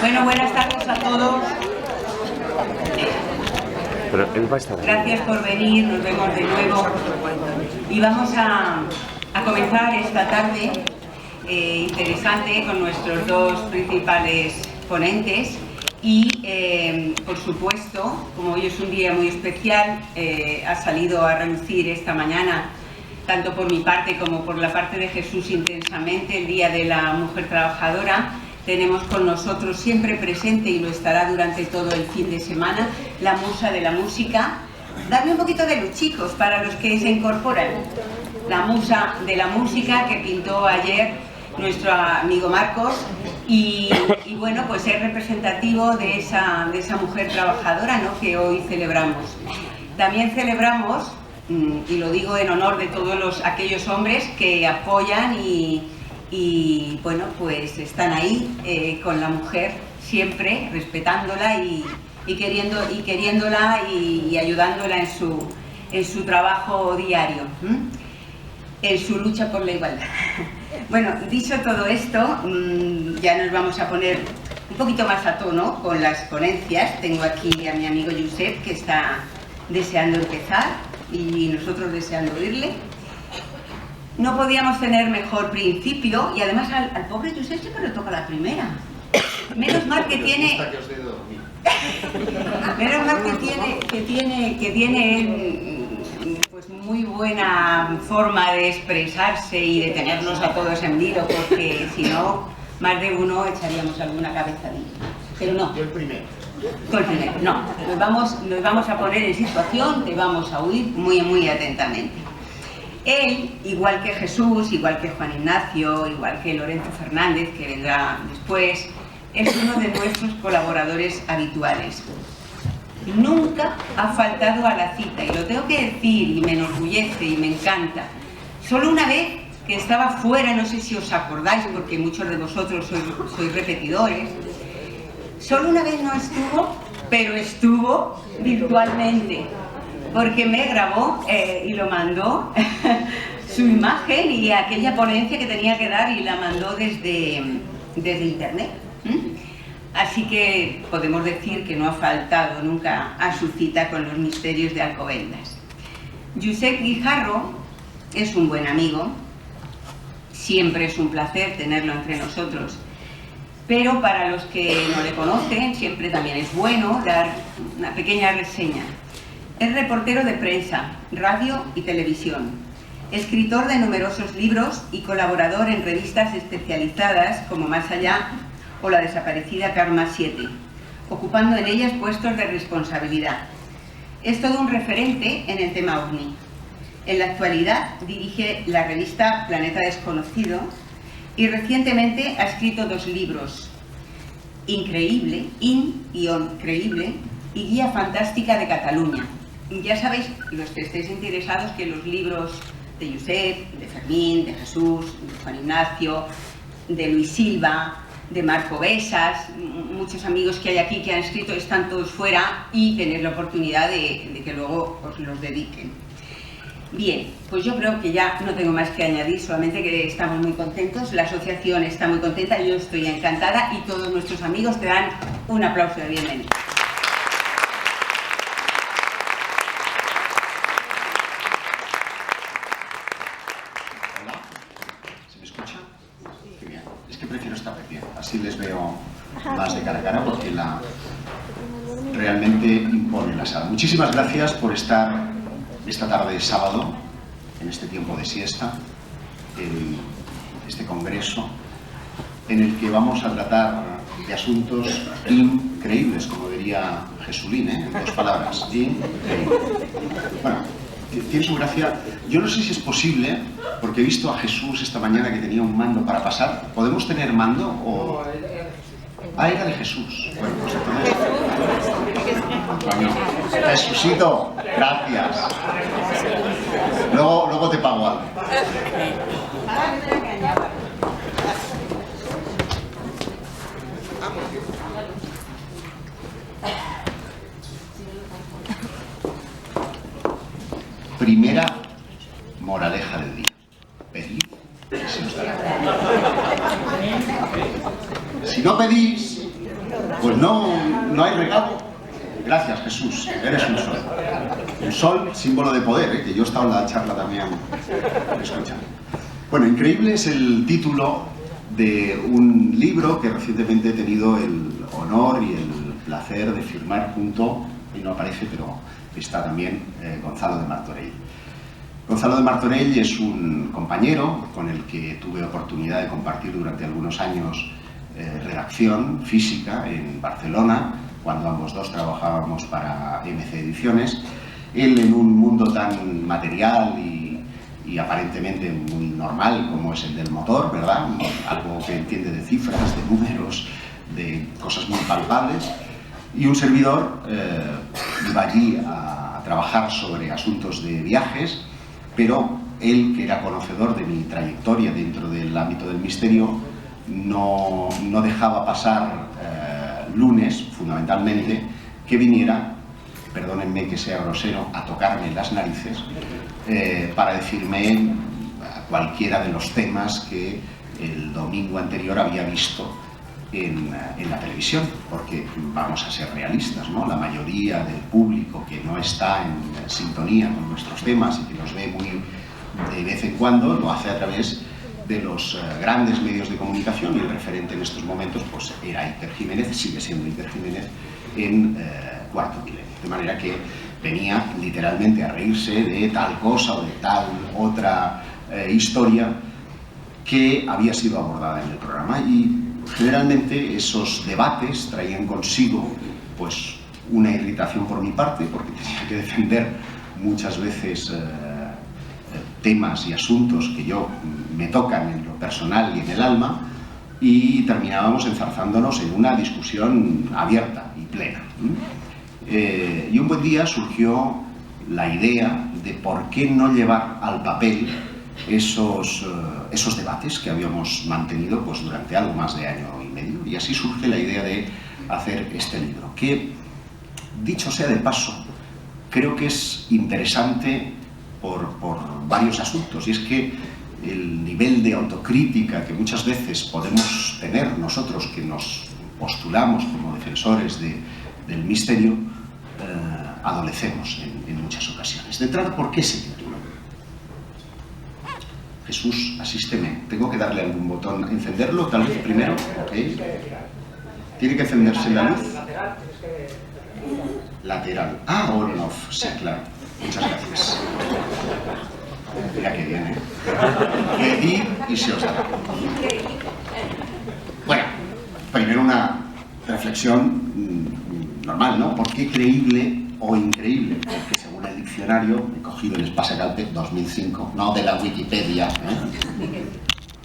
Bueno, buenas tardes a todos. Gracias por venir, nos vemos de nuevo. Y vamos a comenzar esta tarde interesante con nuestros dos principales ponentes. Y, por supuesto, como hoy es un día muy especial, ha salido a relucir esta mañana, tanto por mi parte como por la parte de Jesús intensamente, el Día de la Mujer Trabajadora. Tenemos con nosotros siempre presente, y lo estará durante todo el fin de semana, la musa de la música. Dadme un poquito de luz, chicos, para los que se incorporan. La musa de la música que pintó ayer nuestro amigo Marcos, y bueno, pues es representativo de esa mujer trabajadora, ¿no?, que hoy celebramos. También celebramos, y lo digo en honor de todos aquellos hombres que apoyan y bueno, pues están ahí con la mujer siempre, respetándola y queriéndola y ayudándola en su trabajo diario, en su lucha por la igualdad. Bueno, dicho todo esto, ya nos vamos a poner un poquito más a tono con las ponencias. Tengo aquí a mi amigo Josep, que está deseando empezar y nosotros deseando oírle. No podíamos tener mejor principio, y además al pobre Josep siempre le toca la primera. Menos mal que tiene... Menos mal que tiene pues muy buena forma de expresarse y de tenernos a todos en vilo, porque si no, más de uno echaríamos alguna cabezadilla. Pero no. Yo el primero. Tú el primero, no. Nos vamos a poner en situación, te vamos a oír muy, muy atentamente. Él, igual que Jesús, igual que Juan Ignacio, igual que Lorenzo Fernández, que vendrá después, es uno de nuestros colaboradores habituales. Nunca ha faltado a la cita, y lo tengo que decir, y me enorgullece y me encanta. Solo una vez que estaba fuera, no sé si os acordáis, porque muchos de vosotros sois repetidores, solo una vez no estuvo, pero estuvo virtualmente, porque me grabó y lo mandó su imagen y aquella ponencia que tenía que dar, y la mandó desde internet. Así que podemos decir que no ha faltado nunca a su cita con los misterios de Alcobendas. Josep Guijarro es un buen amigo, siempre es un placer tenerlo entre nosotros, pero para los que no le conocen, siempre también es bueno dar una pequeña reseña. Es reportero de prensa, radio y televisión, escritor de numerosos libros y colaborador en revistas especializadas como Más Allá o la desaparecida Karma 7, ocupando en ellas puestos de responsabilidad. Es todo un referente en el tema OVNI. En la actualidad dirige la revista Planeta Desconocido y recientemente ha escrito 2 libros, Increíble, Increíble y Guía Fantástica de Cataluña. Ya sabéis, los que estéis interesados, que los libros de Josep, de Fermín, de Jesús, de Juan Ignacio, de Luis Silva, de Marco Besas, muchos amigos que hay aquí que han escrito, están todos fuera, y tener la oportunidad de que luego os los dediquen. Bien, pues yo creo que ya no tengo más que añadir, solamente que estamos muy contentos, la asociación está muy contenta, yo estoy encantada, y todos nuestros amigos te dan un aplauso de bienvenida. Así les veo más de cara a cara, porque realmente impone la sala. Muchísimas gracias por estar esta tarde de sábado, en este tiempo de siesta, en este congreso, en el que vamos a tratar de asuntos increíbles, como diría Jesulín, en 2 palabras. Increíble. Bueno, tiene su gracia. Yo no sé si es posible, porque he visto a Jesús esta mañana que tenía un mando para pasar. ¿Podemos tener mando o...? Ah, era de Jesús. Bueno, pues entonces... Bueno, Jesucito, gracias. Luego te pago algo. Primera moraleja del día. Pedid y se os dará. Si no pedís, Pues no hay regalo. Gracias, Jesús, eres un sol. Un sol, símbolo de poder, que yo he estado en la charla también escuchando. Bueno, Increíble es el título de un libro que recientemente he tenido el honor y el placer de firmar junto, y no aparece, pero está también Gonzalo de Martorell. Gonzalo de Martorell es un compañero con el que tuve oportunidad de compartir durante algunos años redacción física en Barcelona, cuando ambos dos trabajábamos para MC Ediciones. Él, en un mundo tan material y aparentemente muy normal como es el del motor, ¿verdad? Algo que entiende de cifras, de números, de cosas muy palpables. Y un servidor iba allí a trabajar sobre asuntos de viajes, pero él, que era conocedor de mi trayectoria dentro del ámbito del misterio, no dejaba pasar lunes, fundamentalmente, que viniera, perdónenme que sea grosero, a tocarme las narices para decirme cualquiera de los temas que el domingo anterior había visto en la televisión, porque vamos a ser realistas, ¿no? La mayoría del público que no está en sintonía con nuestros temas y que los ve muy de vez en cuando, lo hace a través de los grandes medios de comunicación, y el referente en estos momentos pues era Iker Jiménez, sigue siendo Iker Jiménez en Cuarto Milenio. De manera que venía literalmente a reírse de tal cosa o de tal otra historia que había sido abordada en el programa, y generalmente esos debates traían consigo pues una irritación por mi parte, porque tenía que defender muchas veces temas y asuntos que yo me tocan en lo personal y en el alma, y terminábamos enzarzándonos en una discusión abierta y plena. Y un buen día surgió la idea de por qué no llevar al papel esos debates que habíamos mantenido pues durante algo más de año y medio, y así surge la idea de hacer este libro, que, dicho sea de paso, creo que es interesante por varios asuntos, y es que el nivel de autocrítica que muchas veces podemos tener nosotros, que nos postulamos como defensores del misterio, adolecemos en muchas ocasiones. De entrada, ¿por qué ese título? Jesús, asísteme. Tengo que darle algún botón. ¿Encenderlo tal vez primero? ¿Okay? ¿Tiene que encenderse la luz? Lateral. Ah, on off. Sí, claro. Muchas gracias. Mira que viene. Y se os dará. Bueno, primero una reflexión normal, ¿no? ¿Por qué creíble o increíble? Porque según el diccionario, he cogido el Espasecalte 2005, no de la Wikipedia,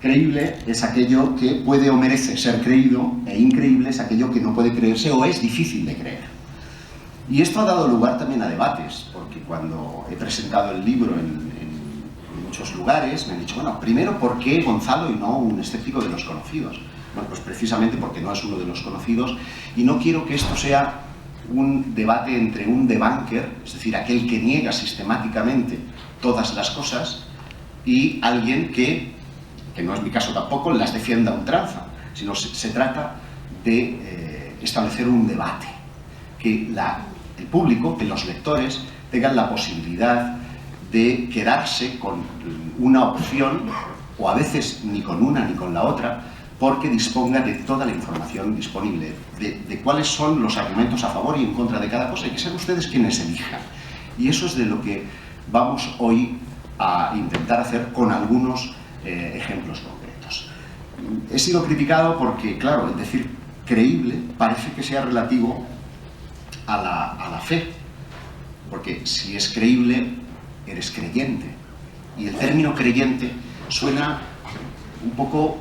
creíble es aquello que puede o merece ser creído, e increíble es aquello que no puede creerse o es difícil de creer. Y esto ha dado lugar también a debates, porque cuando he presentado el libro en muchos lugares me han dicho, bueno, primero, ¿por qué Gonzalo y no un escéptico de los conocidos? Bueno, pues precisamente porque no es uno de los conocidos, y no quiero que esto sea un debate entre un debunker, es decir, aquel que niega sistemáticamente todas las cosas, y alguien que no es mi caso tampoco, las defienda a ultranza, sino se trata de establecer un debate, que el público, que los lectores tengan la posibilidad de quedarse con una opción, o a veces ni con una ni con la otra, porque disponga de toda la información disponible, de cuáles son los argumentos a favor y en contra de cada cosa, y que sean ustedes quienes elijan. Y eso es de lo que vamos hoy a intentar hacer con algunos ejemplos concretos. He sido criticado porque, claro, el decir creíble parece que sea relativo a la fe, porque si es creíble, eres creyente, y el término creyente suena un poco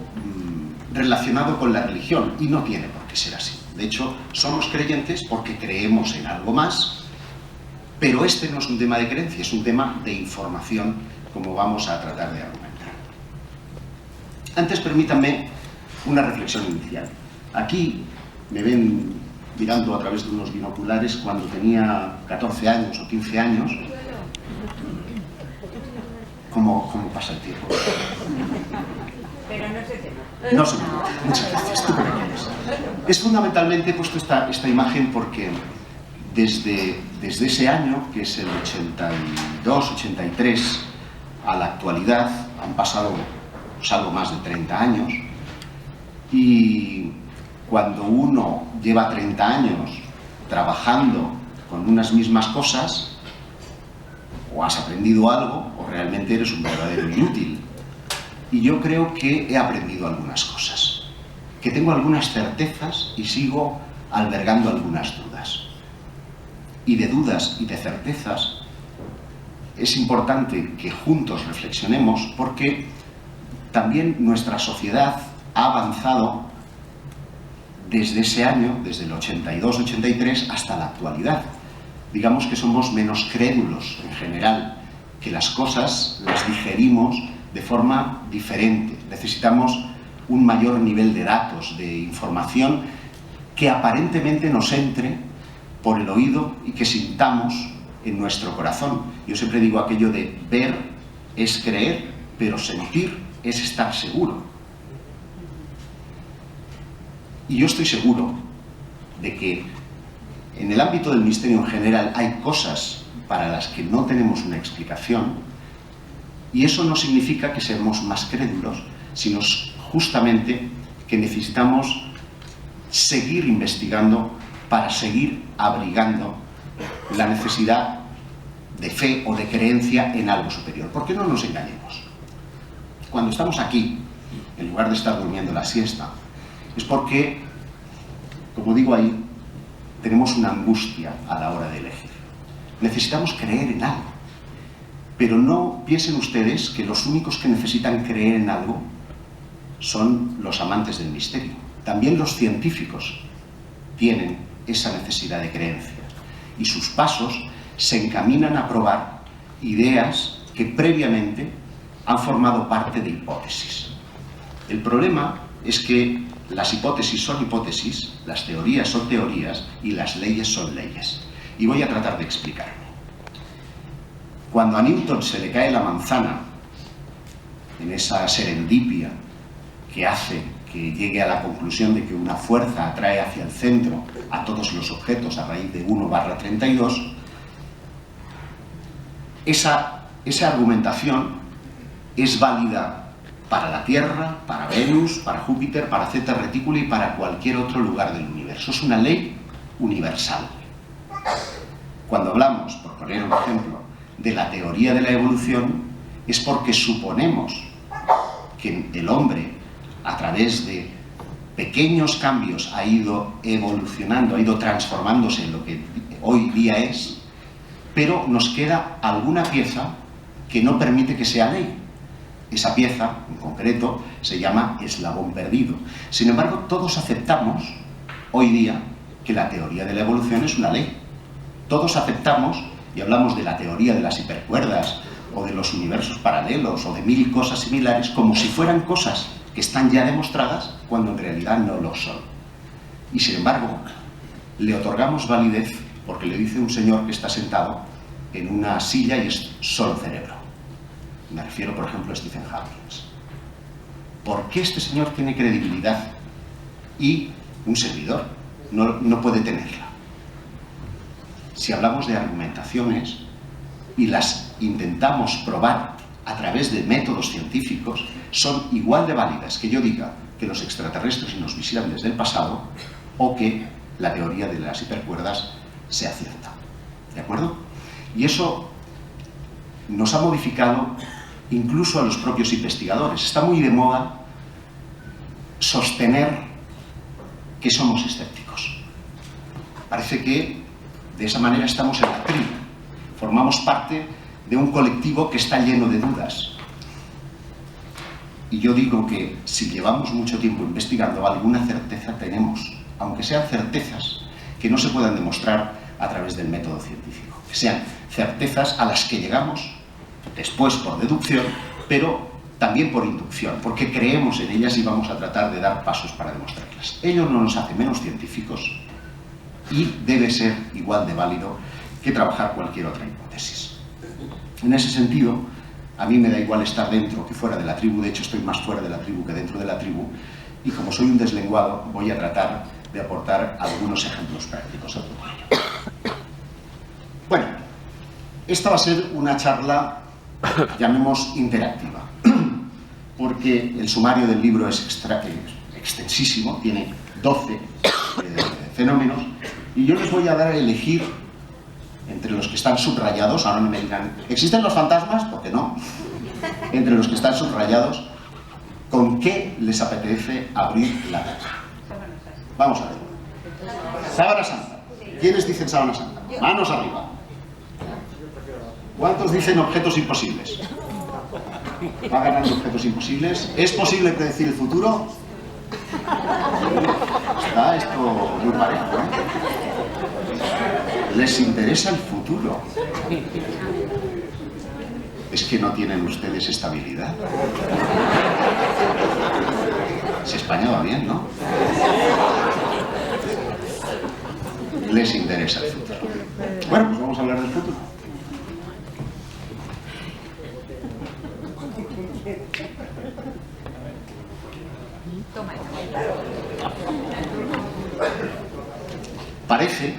relacionado con la religión, y no tiene por qué ser así. De hecho, somos creyentes porque creemos en algo más, pero este no es un tema de creencia, es un tema de información, como vamos a tratar de argumentar. Antes, permítanme una reflexión inicial. Aquí me ven mirando a través de unos binoculares cuando tenía 14 años o 15 años. ¿Cómo pasa el tiempo? Pero no se te No se me nota. Muchas gracias. ¿Tú qué quieres? Es fundamentalmente, he puesto esta imagen porque desde ese año, que es el 82-83, a la actualidad, han pasado pues, algo más de 30 años, y cuando uno lleva 30 años trabajando con unas mismas cosas, o has aprendido algo, o realmente eres un verdadero inútil. Y yo creo que he aprendido algunas cosas, que tengo algunas certezas y sigo albergando algunas dudas. Y de dudas y de certezas es importante que juntos reflexionemos, porque también nuestra sociedad ha avanzado desde ese año, desde el 82-83 hasta la actualidad. Digamos que somos menos crédulos en general, que las cosas las digerimos de forma diferente. Necesitamos un mayor nivel de datos, de información que aparentemente nos entre por el oído y que sintamos en nuestro corazón. Yo siempre digo aquello de ver es creer, pero sentir es estar seguro. Y yo estoy seguro de que en el ámbito del misterio en general hay cosas para las que no tenemos una explicación, y eso no significa que seamos más crédulos, sino justamente que necesitamos seguir investigando para seguir abrigando la necesidad de fe o de creencia en algo superior. ¿Por qué no nos engañemos? Cuando estamos aquí, en lugar de estar durmiendo la siesta, es porque, como digo ahí, tenemos una angustia a la hora de elegir. Necesitamos creer en algo. Pero no piensen ustedes que los únicos que necesitan creer en algo son los amantes del misterio. También los científicos tienen esa necesidad de creencia. Y sus pasos se encaminan a probar ideas que previamente han formado parte de hipótesis. El problema es que las hipótesis son hipótesis, las teorías son teorías y las leyes son leyes. Y voy a tratar de explicarme. Cuando a Newton se le cae la manzana, en esa serendipia que hace que llegue a la conclusión de que una fuerza atrae hacia el centro a todos los objetos a raíz de 1/32, esa argumentación es válida para la Tierra, para Venus, para Júpiter, para Zeta Reticuli y para cualquier otro lugar del universo. Es una ley universal. Cuando hablamos, por poner un ejemplo, de la teoría de la evolución, es porque suponemos que el hombre, a través de pequeños cambios, ha ido evolucionando, ha ido transformándose en lo que hoy día es, pero nos queda alguna pieza que no permite que sea ley. Esa pieza, en concreto, se llama eslabón perdido. Sin embargo, todos aceptamos, hoy día, que la teoría de la evolución es una ley. Todos aceptamos, y hablamos de la teoría de las hipercuerdas, o de los universos paralelos, o de 1000 cosas similares, como si fueran cosas que están ya demostradas, cuando en realidad no lo son. Y sin embargo, le otorgamos validez porque le dice un señor que está sentado en una silla y es solo cerebro. Me refiero, por ejemplo, a Stephen Hawking. ¿Por qué este señor tiene credibilidad y un servidor no puede tenerla? Si hablamos de argumentaciones y las intentamos probar a través de métodos científicos, son igual de válidas que yo diga que los extraterrestres nos visitan desde el pasado o que la teoría de las hipercuerdas sea cierta. ¿De acuerdo? Y eso nos ha modificado incluso a los propios investigadores. Está muy de moda sostener que somos escépticos. Parece que de esa manera estamos en la tribu. Formamos parte de un colectivo que está lleno de dudas. Y yo digo que si llevamos mucho tiempo investigando, alguna certeza tenemos, aunque sean certezas que no se puedan demostrar a través del método científico, que sean certezas a las que llegamos después por deducción, pero también por inducción, porque creemos en ellas y vamos a tratar de dar pasos para demostrarlas. Ello no nos hace menos científicos y debe ser igual de válido que trabajar cualquier otra hipótesis. En ese sentido, a mí me da igual estar dentro que fuera de la tribu. De hecho, estoy más fuera de la tribu que dentro de la tribu, y como soy un deslenguado, voy a tratar de de aportar algunos ejemplos prácticos a todo ello. Bueno, esta va a ser una charla, llamemos, interactiva, porque el sumario del libro es extensísimo, tiene 12 fenómenos, y yo les voy a dar a elegir entre los que están subrayados. Ahora no me digan, ¿existen los fantasmas? Porque no. Entre los que están subrayados, ¿con qué les apetece abrir la boca? Vamos a ver. Sábana Santa. ¿Quiénes dicen Sábana Santa? Manos arriba. ¿Cuántos dicen objetos imposibles? Va ganando objetos imposibles. ¿Es posible predecir el futuro? Está esto muy parejo, ¿eh? ¿Les interesa el futuro? ¿Es que no tienen ustedes estabilidad? Si España va bien, ¿no? Les interesa el futuro. Bueno, pues vamos a hablar del futuro. Parece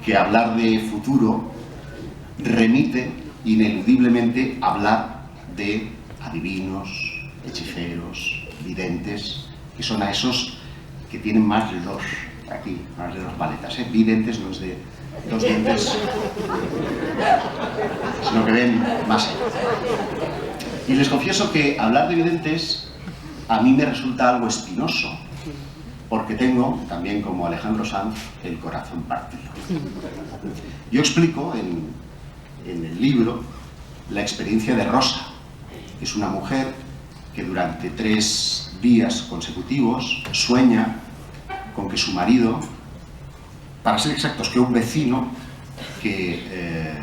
que hablar de futuro remite ineludiblemente a hablar de adivinos, hechiceros, videntes, que son a esos que tienen más de dos, aquí, más de dos paletas, ¿eh? Videntes no es de dos dientes, sino que ven más allá. Y les confieso que hablar de videntes a mí me resulta algo espinoso, porque tengo, también como Alejandro Sanz, el corazón partido. Yo explico en el libro la experiencia de Rosa, que es una mujer que durante 3 días consecutivos sueña con que su marido, para ser exactos, que un vecino que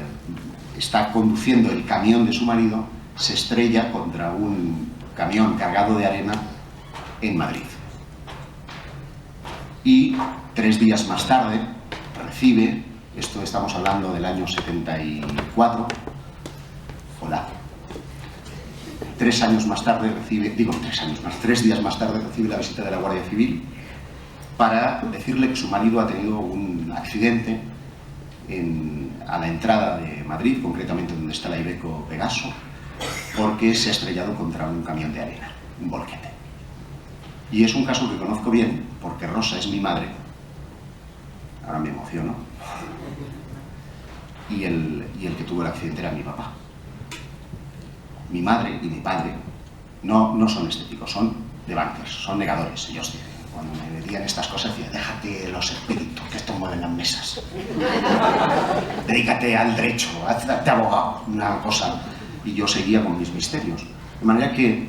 está conduciendo el camión de su marido se estrella contra un camión cargado de arena en Madrid. Y 3 días más tarde recibe, esto estamos hablando del año 74, hola, 3 años más tarde recibe, 3 días más tarde recibe la visita de la Guardia Civil para decirle que su marido ha tenido un accidente a la entrada de Madrid, concretamente donde está la Iveco Pegaso, porque se ha estrellado contra un camión de arena, un volquete. Y es un caso que conozco bien, porque Rosa es mi madre. Ahora me emociono. Y el que tuvo el accidente era mi papá. Mi madre y mi padre no son estéticos, son debunkers, son negadores, ellos dicen. Cuando me veían estas cosas decían, déjate los espíritus, que esto mueven las mesas. Dedícate al derecho, hazte abogado, una cosa. Y yo seguía con mis misterios. De manera que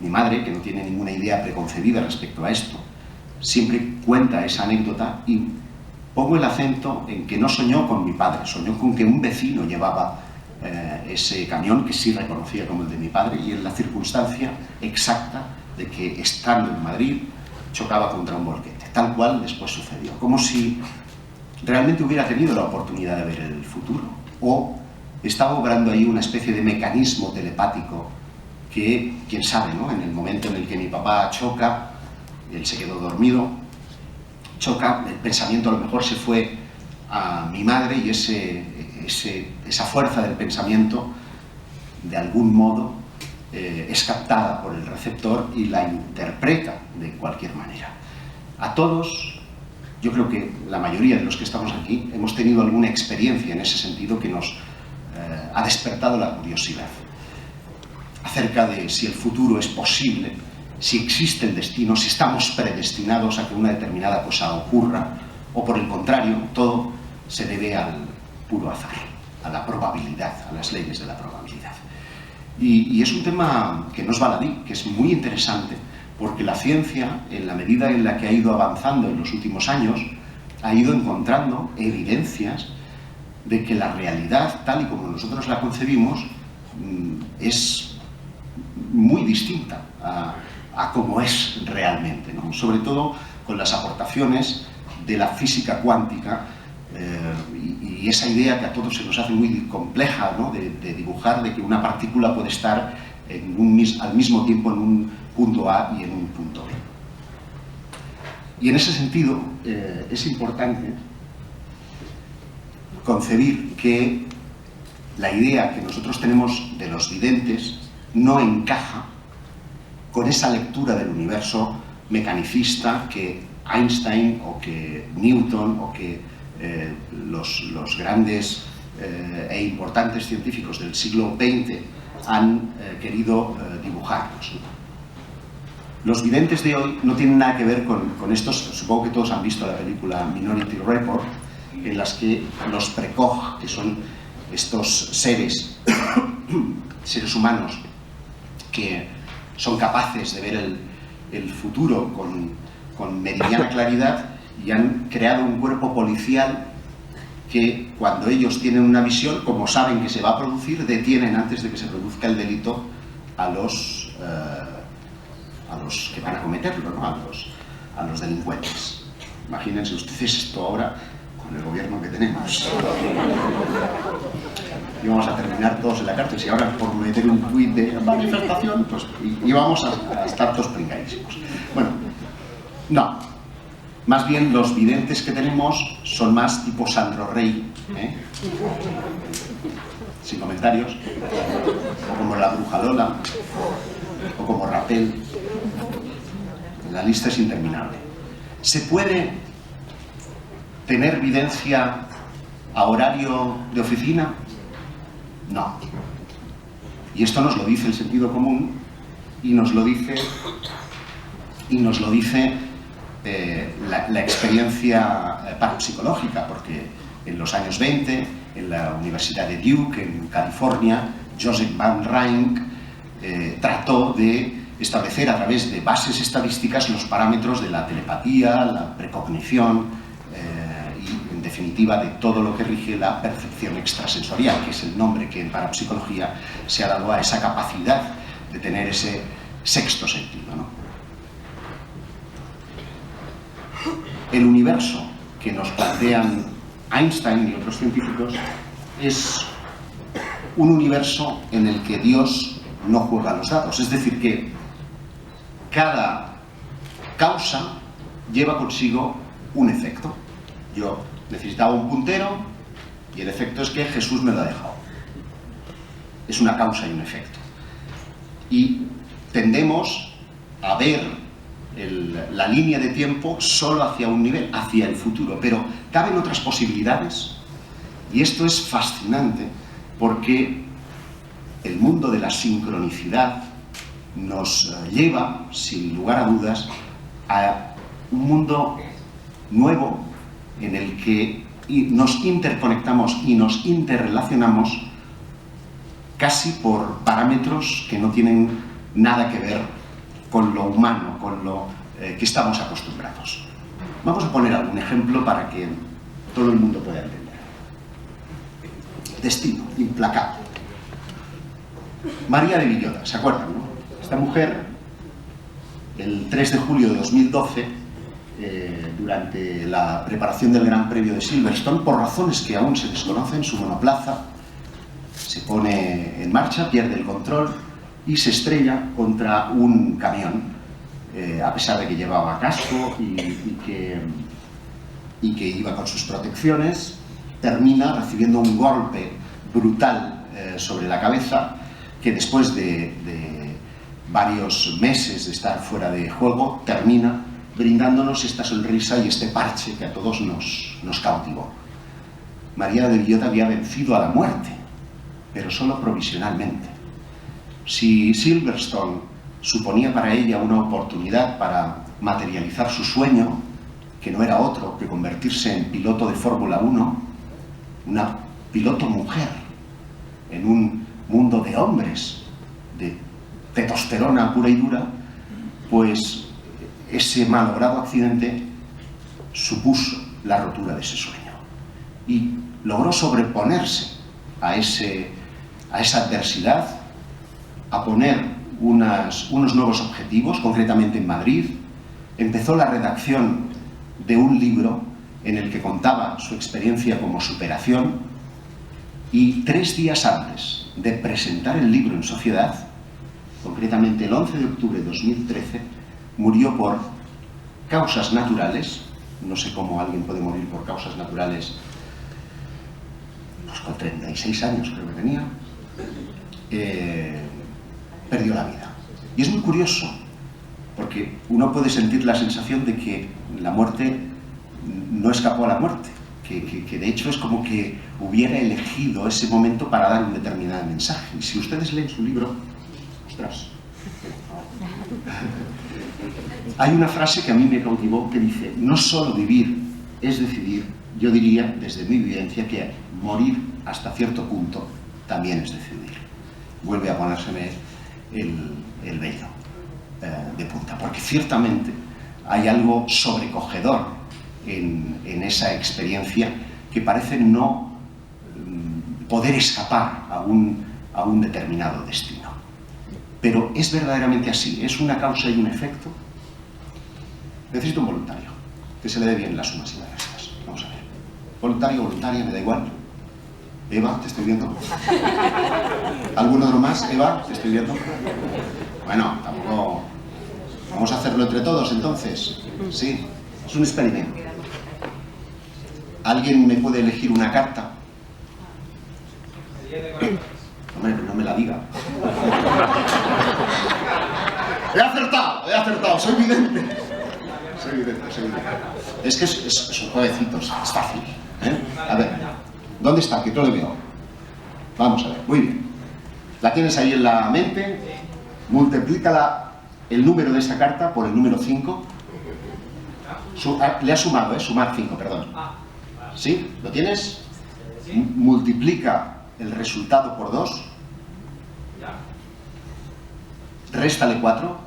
mi madre, que no tiene ninguna idea preconcebida respecto a esto, siempre cuenta esa anécdota y pongo el acento en que no soñó con mi padre, soñó con que un vecino llevaba ese camión que sí reconocía como el de mi padre, y en la circunstancia exacta de que, estando en Madrid, chocaba contra un volquete, tal cual después sucedió, como si realmente hubiera tenido la oportunidad de ver el futuro, o estaba obrando ahí una especie de mecanismo telepático que, quién sabe, ¿no? En el momento en el que mi papá choca, él se quedó dormido, choca, el pensamiento a lo mejor se fue a mi madre, y esa fuerza del pensamiento, de algún modo, es captada por el receptor y la interpreta de cualquier manera. A todos, yo creo que la mayoría de los que estamos aquí, hemos tenido alguna experiencia en ese sentido que nos ha despertado la curiosidad acerca de si el futuro es posible, si existe el destino, si estamos predestinados a que una determinada cosa ocurra, o por el contrario, todo se debe al puro azar, a la probabilidad, a las leyes de la probabilidad. Y es un tema que no es baladí, que es muy interesante, porque la ciencia, en la medida en la que ha ido avanzando en los últimos años, ha ido encontrando evidencias de que la realidad, tal y como nosotros la concebimos, es muy distinta a cómo es realmente, ¿no? Sobre todo con las aportaciones de la física cuántica y esa idea que a todos se nos hace muy compleja, ¿no? de dibujar de que una partícula puede estar al mismo tiempo en un punto A y en un punto B. Y en ese sentido es importante concebir que la idea que nosotros tenemos de los videntes no encaja con esa lectura del universo mecanicista que Einstein o que Newton o que los grandes e importantes científicos del siglo XX han querido dibujarnos. Los videntes de hoy no tienen nada que ver con estos, supongo que todos han visto la película Minority Report, en las que los precog, que son estos seres humanos que son capaces de ver el futuro con meridiana claridad, y han creado un cuerpo policial que cuando ellos tienen una visión, como saben que se va a producir, detienen antes de que se produzca el delito a los que van a cometerlo, ¿no? a los delincuentes. Imagínense ustedes esto ahora con el gobierno que tenemos. Íbamos a terminar todos en la cárcel, y ahora por meter un tuit de manifestación, pues íbamos a estar todos pringadísimos. Bueno, no. Más bien los videntes que tenemos son más tipo Sandro Rey, sin comentarios, o como la Bruja Lola, o como Rapel. La lista es interminable. ¿Se puede tener videncia a horario de oficina? No. Y esto nos lo dice el sentido común y nos lo dice la experiencia parapsicológica, porque en los años 20, en la Universidad de Duke, en California, Joseph Van Rijn trató de establecer a través de bases estadísticas los parámetros de la telepatía, la precognición y, en definitiva, de todo lo que rige la percepción extrasensorial, que es el nombre que en parapsicología se ha dado a esa capacidad de tener ese sexto sentido, ¿no? El universo que nos plantean Einstein y otros científicos es un universo en el que Dios no juega los dados, es decir, que cada causa lleva consigo un efecto. Yo necesitaba un puntero y el efecto es que Jesús me lo ha dejado. Es una causa y un efecto. Y tendemos a ver la línea de tiempo solo hacia un nivel, hacia el futuro, pero caben otras posibilidades, y esto es fascinante porque el mundo de la sincronicidad nos lleva, sin lugar a dudas, a un mundo nuevo en el que nos interconectamos y nos interrelacionamos casi por parámetros que no tienen nada que ver con lo humano, con lo que estamos acostumbrados. Vamos a poner algún ejemplo para que todo el mundo pueda entender. Destino, implacable. María de Villota, ¿se acuerdan, no? Esta mujer, el 3 de julio de 2012, durante la preparación del Gran Premio de Silverstone, por razones que aún se desconocen, su monoplaza se pone en marcha, pierde el control y se estrella contra un camión, a pesar de que llevaba casco y que iba con sus protecciones. Termina recibiendo un golpe brutal sobre la cabeza, que después de varios meses de estar fuera de juego, termina brindándonos esta sonrisa y este parche que a todos nos cautivó. María de Villota había vencido a la muerte, pero solo provisionalmente. Si Silverstone suponía para ella una oportunidad para materializar su sueño, que no era otro que convertirse en piloto de Fórmula 1, una piloto mujer, en un mundo de hombres, de testosterona pura y dura, pues ese malogrado accidente supuso la rotura de ese sueño. Y logró sobreponerse a esa adversidad, a poner unos nuevos objetivos, concretamente en Madrid. Empezó la redacción de un libro en el que contaba su experiencia como superación, y 3 días antes de presentar el libro en sociedad, concretamente el 11 de octubre de 2013, murió por causas naturales, no sé cómo alguien puede morir por causas naturales, pues con 36 años creo que tenía, perdió la vida. Y es muy curioso, porque uno puede sentir la sensación de que la muerte no escapó a la muerte, que de hecho es como que hubiera elegido ese momento para dar un determinado mensaje. Y si ustedes leen su libro, ostras, hay una frase que a mí me cautivó que dice: no solo vivir es decidir, yo diría desde mi vivencia que morir hasta cierto punto también es decidir. Vuelve a ponérseme el vello de punta, porque ciertamente hay algo sobrecogedor en esa experiencia que parece no poder escapar a un determinado destino. Pero es verdaderamente así, es una causa y un efecto. Necesito un voluntario, que se le dé bien las sumas y las restas. Vamos a ver. Voluntario, voluntaria, me da igual. Eva, te estoy viendo. ¿Algún otro más? Eva, te estoy viendo. Bueno, tampoco... Vamos a hacerlo entre todos, entonces. Sí, es un experimento. ¿Alguien me puede elegir una carta? Hombre, no me la diga. He acertado, soy vidente. Soy vidente. Es que son jueguecitos, es fácil. A ver, ¿dónde está? Que no lo veo. Vamos a ver, muy bien. La tienes ahí en la mente, multiplícala el número de esa carta por el número 5. Le has sumado, sumar 5, perdón. ¿Sí? ¿Lo tienes? Multiplica el resultado por 2. Réstale 4.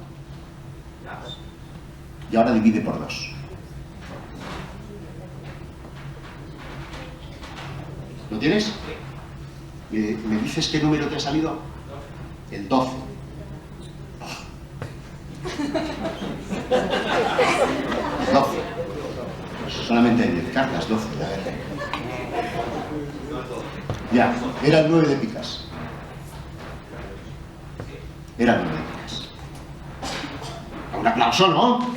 Y ahora divide por 2. ¿Lo tienes? ¿Me dices qué número te ha salido? El 12. Solamente hay 10 cartas, 12. A ver. Ya, era el 9 de picas. Era el 9 de picas. Un aplauso, ¿no?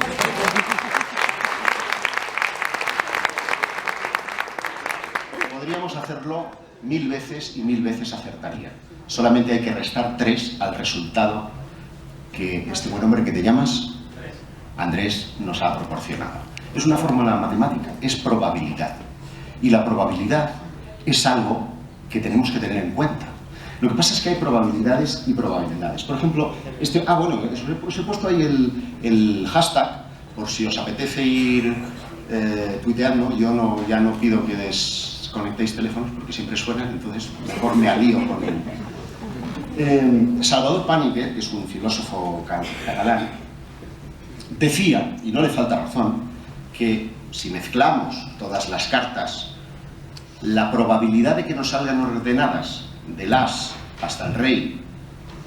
Podríamos hacerlo 1000 veces y 1000 veces acertaría. Solamente hay que restar 3 al resultado que este buen hombre que te llamas, Andrés, nos ha proporcionado. Es una fórmula matemática, es probabilidad. Y la probabilidad es algo que tenemos que tener en cuenta. Lo que pasa es que hay probabilidades y probabilidades. Por ejemplo, os he puesto ahí el hashtag, por si os apetece ir tuiteando. Yo ya no pido que desconectéis teléfonos porque siempre suenan, entonces mejor me alío con él. Salvador Pàniker, que es un filósofo catalán, decía, y no le falta razón, que si mezclamos todas las cartas, la probabilidad de que nos salgan ordenadas del as hasta el rey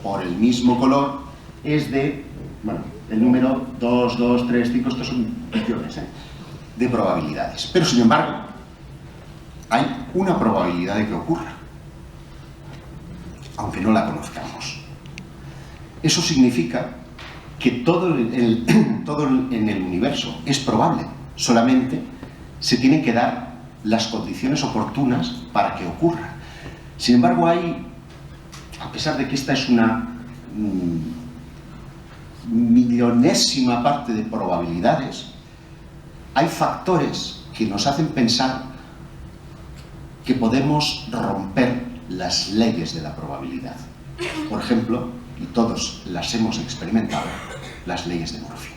por el mismo color es de, bueno, el número 2, 2, 3, 5, estos son millones de probabilidades. Pero sin embargo, hay una probabilidad de que ocurra, aunque no la conozcamos. Eso significa que todo en el universo es probable, solamente se tienen que dar las condiciones oportunas para que ocurra. Sin embargo, a pesar de que esta es una millonésima parte de probabilidades, hay factores que nos hacen pensar que podemos romper las leyes de la probabilidad. Por ejemplo, y todos las hemos experimentado, las leyes de Murphy.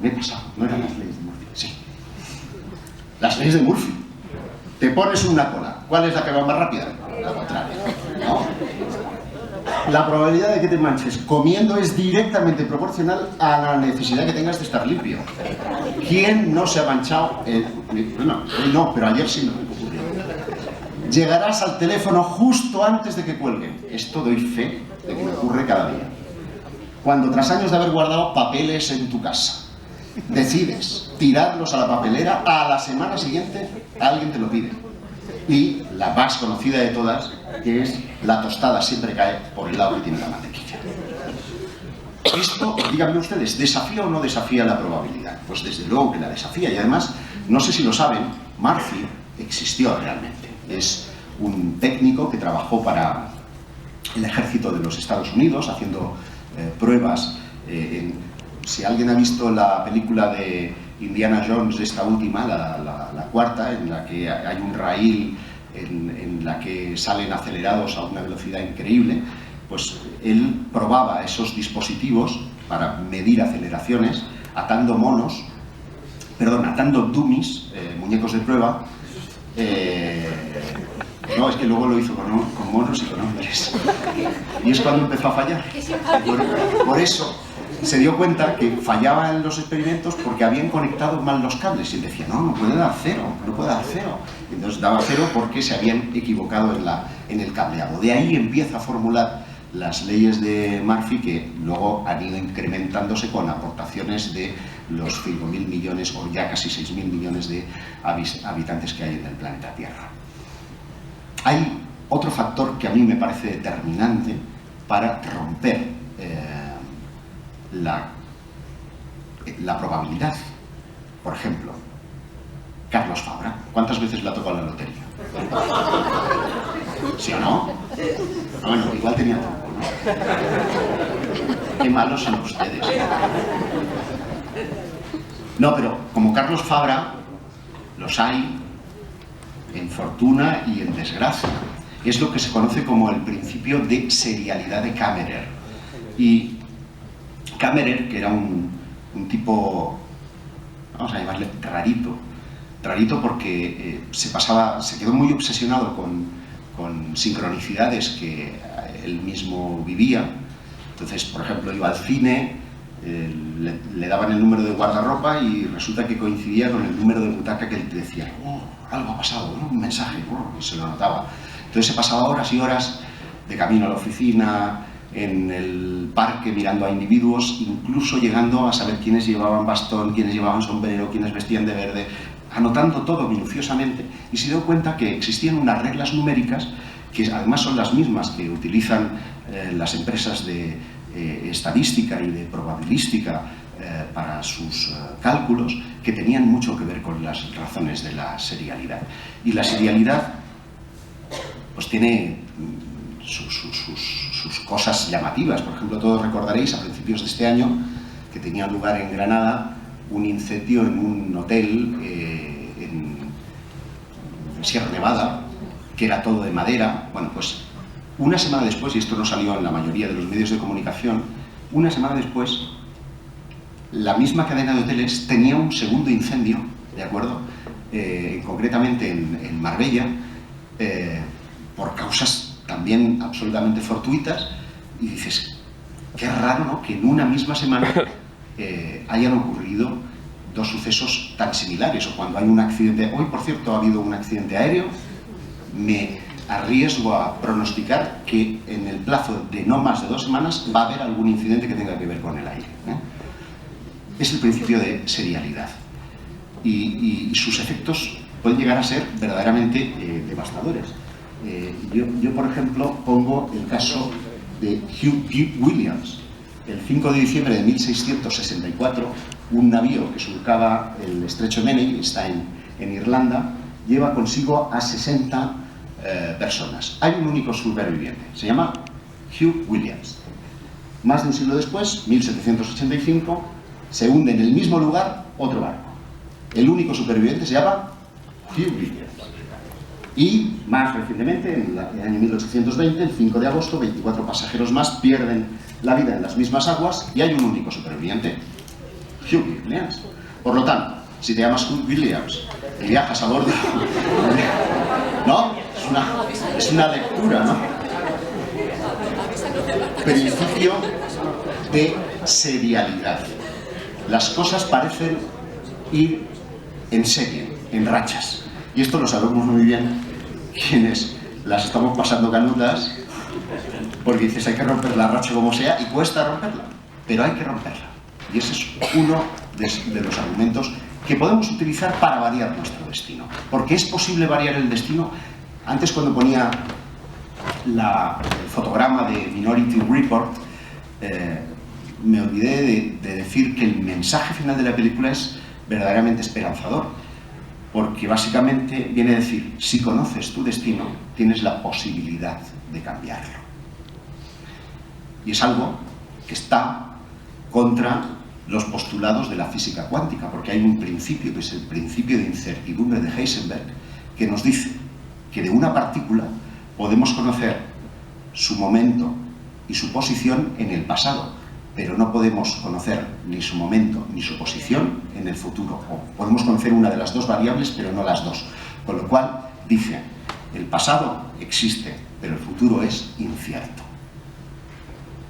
Me he pasado, no eran las leyes de Murphy, sí. Las leyes de Murphy. Te pones una cola, ¿cuál es la que va más rápida? La contraria, ¿no? La probabilidad de que te manches comiendo es directamente proporcional a la necesidad que tengas de estar limpio. ¿Quién no se ha manchado? Bueno, hoy no, pero ayer sí me ocurrió. Llegarás al teléfono justo antes de que cuelguen. Esto doy fe de que me ocurre cada día. Cuando tras años de haber guardado papeles en tu casa, decides tirarlos a la papelera, a la semana siguiente alguien te lo pide. Y la más conocida de todas, que es la tostada siempre cae por el lado que tiene la mantequilla. Esto, díganme ustedes, ¿desafía o no desafía la probabilidad? Pues desde luego que la desafía, y además, no sé si lo saben, Murphy existió realmente. Es un técnico que trabajó para el ejército de los Estados Unidos haciendo pruebas. Si alguien ha visto la película de Indiana Jones, esta última, la cuarta, en la que hay un raíl en la que salen acelerados a una velocidad increíble, pues él probaba esos dispositivos para medir aceleraciones atando atando dummies, muñecos de prueba. No, es que luego lo hizo con monos y con hombres. Y es cuando empezó a fallar. Por eso se dio cuenta que fallaba en los experimentos porque habían conectado mal los cables. Y él decía, no puede dar cero, no puede dar cero. Y entonces daba cero porque se habían equivocado en el cableado. De ahí empieza a formular las leyes de Murphy, que luego han ido incrementándose con aportaciones de los 5.000 millones o ya casi 6.000 millones de habitantes que hay en el planeta Tierra. Hay otro factor que a mí me parece determinante para romper la probabilidad. Por ejemplo, Carlos Fabra. ¿Cuántas veces le ha tocado la lotería? ¿Sí o no? Bueno, igual tenía tiempo, ¿no? Qué malos son ustedes. No, pero como Carlos Fabra, los hay en fortuna y en desgracia. Es lo que se conoce como el principio de serialidad de Kammerer. Y Kammerer, que era un tipo, vamos a llamarle rarito porque se quedó muy obsesionado con sincronicidades que él mismo vivía. Entonces, por ejemplo, iba al cine, le daban el número de guardarropa y resulta que coincidía con el número de butaca que él te decía, algo ha pasado, un mensaje, y se lo notaba. Entonces se pasaba horas y horas de camino a la oficina, en el parque mirando a individuos, incluso llegando a saber quiénes llevaban bastón, quiénes llevaban sombrero, quiénes vestían de verde, anotando todo minuciosamente, y se dio cuenta que existían unas reglas numéricas que además son las mismas que utilizan las empresas de estadística y de probabilística para sus cálculos, que tenían mucho que ver con las razones de la serialidad. Y la serialidad pues tiene sus cosas llamativas. Por ejemplo, todos recordaréis a principios de este año que tenía lugar en Granada un incendio en un hotel en Sierra Nevada, que era todo de madera. Bueno, pues una semana después, y esto no salió en la mayoría de los medios de comunicación, una semana después la misma cadena de hoteles tenía un segundo incendio, ¿de acuerdo? Concretamente en Marbella, por causas también absolutamente fortuitas, y dices, qué raro, ¿no?, que en una misma semana hayan ocurrido dos sucesos tan similares, o cuando hay un accidente. Hoy, por cierto, ha habido un accidente aéreo. Me arriesgo a pronosticar que en el plazo de no más de 2 semanas va a haber algún incidente que tenga que ver con el aire. Es el principio de serialidad. Y sus efectos pueden llegar a ser verdaderamente devastadores. Yo, por ejemplo, pongo el caso de Hugh Williams. El 5 de diciembre de 1664, un navío que surcaba el estrecho de Menai, está en Irlanda, lleva consigo a 60 personas. Hay un único superviviente, se llama Hugh Williams. Más de un siglo después, 1785, se hunde en el mismo lugar otro barco. El único superviviente se llama Hugh Williams. Y más recientemente, en el año 1820, el 5 de agosto, 24 pasajeros más pierden la vida en las mismas aguas y hay un único superviviente, Hugh Williams. Por lo tanto, si te llamas Hugh Williams y viajas a bordo, ¿no? Es una lectura, ¿no? Principio de serialidad. Las cosas parecen ir en serie, en rachas. Y esto lo sabemos muy bien quienes las estamos pasando canutas, porque dices, hay que romper la racha como sea, y cuesta romperla, pero hay que romperla. Y ese es uno de los argumentos que podemos utilizar para variar nuestro destino. Porque es posible variar el destino. Antes, cuando ponía el fotograma de Minority Report, me olvidé de decir que el mensaje final de la película es verdaderamente esperanzador, porque básicamente viene a decir, si conoces tu destino, tienes la posibilidad de cambiarlo. Y es algo que está contra los postulados de la física cuántica, porque hay un principio, que es el principio de incertidumbre de Heisenberg, que nos dice que de una partícula podemos conocer su momento y su posición en el pasado, pero no podemos conocer ni su momento ni su posición en el futuro. O podemos conocer una de las dos variables, pero no las dos. Con lo cual, dice, el pasado existe, pero el futuro es incierto.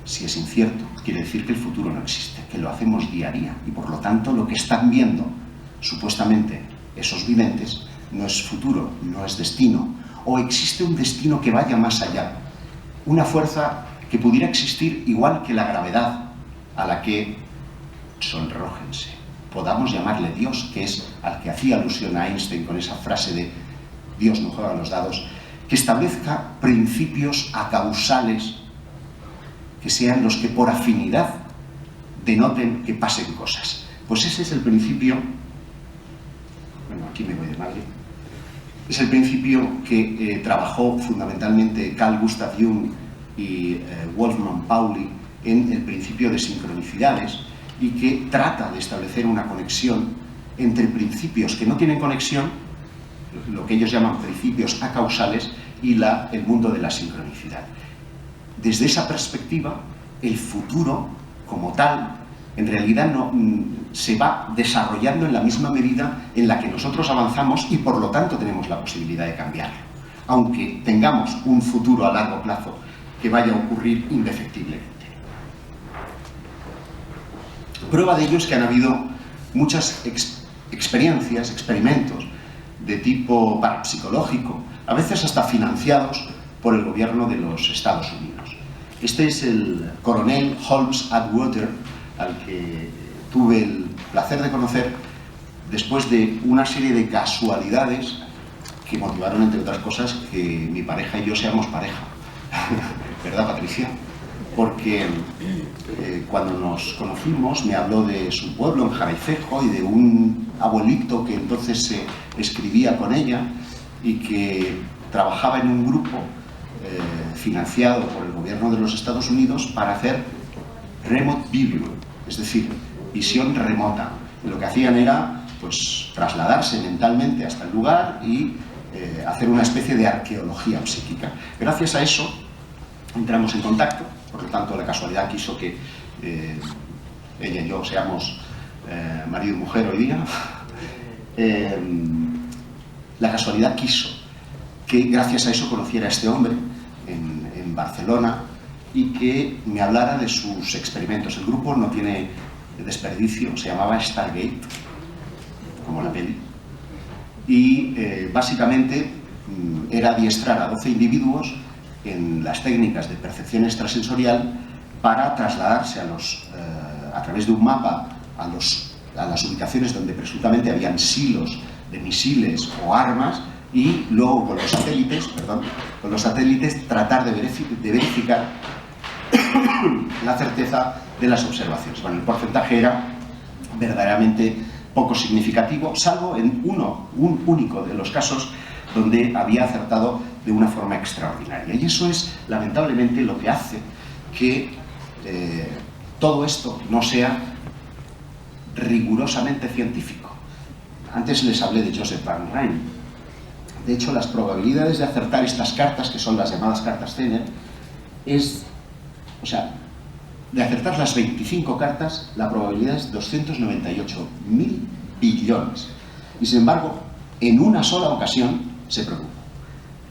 Si es incierto, quiere decir que el futuro no existe, que lo hacemos día a día. Y por lo tanto, lo que están viendo, supuestamente, esos videntes, no es futuro, no es destino. O existe un destino que vaya más allá. Una fuerza que pudiera existir igual que la gravedad, a la que, sonrójense, podamos llamarle Dios, que es al que hacía alusión a Einstein con esa frase de Dios no juega a los dados, que establezca principios acausales que sean los que por afinidad denoten que pasen cosas. Pues ese es el principio, bueno, aquí me voy de madre, es el principio que trabajó fundamentalmente Carl Gustav Jung y Wolfgang Pauli en el principio de sincronicidades, y que trata de establecer una conexión entre principios que no tienen conexión, lo que ellos llaman principios acausales, y el mundo de la sincronicidad. Desde esa perspectiva, el futuro, como tal, en realidad no, se va desarrollando en la misma medida en la que nosotros avanzamos y por lo tanto tenemos la posibilidad de cambiarlo, aunque tengamos un futuro a largo plazo que vaya a ocurrir indefectiblemente. Prueba de ello es que han habido muchas experiencias, experimentos de tipo parapsicológico, a veces hasta financiados por el gobierno de los Estados Unidos. Este es el coronel Holmes Atwater, al que tuve el placer de conocer después de una serie de casualidades que motivaron, entre otras cosas, que mi pareja y yo seamos pareja. ¿Verdad, Patricia? Porque cuando nos conocimos me habló de su pueblo, en Jaraicejo, y de un abuelito que entonces se escribía con ella y que trabajaba en un grupo financiado por el gobierno de los Estados Unidos para hacer remote viewing, es decir, visión remota. Y lo que hacían era pues trasladarse mentalmente hasta el lugar y hacer una especie de arqueología psíquica. Gracias a eso entramos en contacto, por lo tanto la casualidad quiso que ella y yo seamos marido y mujer hoy día. La casualidad quiso que gracias a eso conociera a este hombre en Barcelona y que me hablara de sus experimentos. El grupo no tiene desperdicio, se llamaba Stargate, como la peli, y básicamente era adiestrar a 12 individuos en las técnicas de percepción extrasensorial para trasladarse a través de un mapa a las ubicaciones donde presuntamente habían silos de misiles o armas, y luego con los satélites tratar de verificar la certeza de las observaciones. Bueno, el porcentaje era verdaderamente poco significativo, salvo en un único de los casos donde había acertado de una forma extraordinaria. Y eso es, lamentablemente, lo que hace que todo esto no sea rigurosamente científico. Antes les hablé de Joseph Van Rijn. De hecho, las probabilidades de acertar estas cartas, que son las llamadas cartas Zener, de acertar las 25 cartas, la probabilidad es 298.000 billones. Y sin embargo, en una sola ocasión se produjo.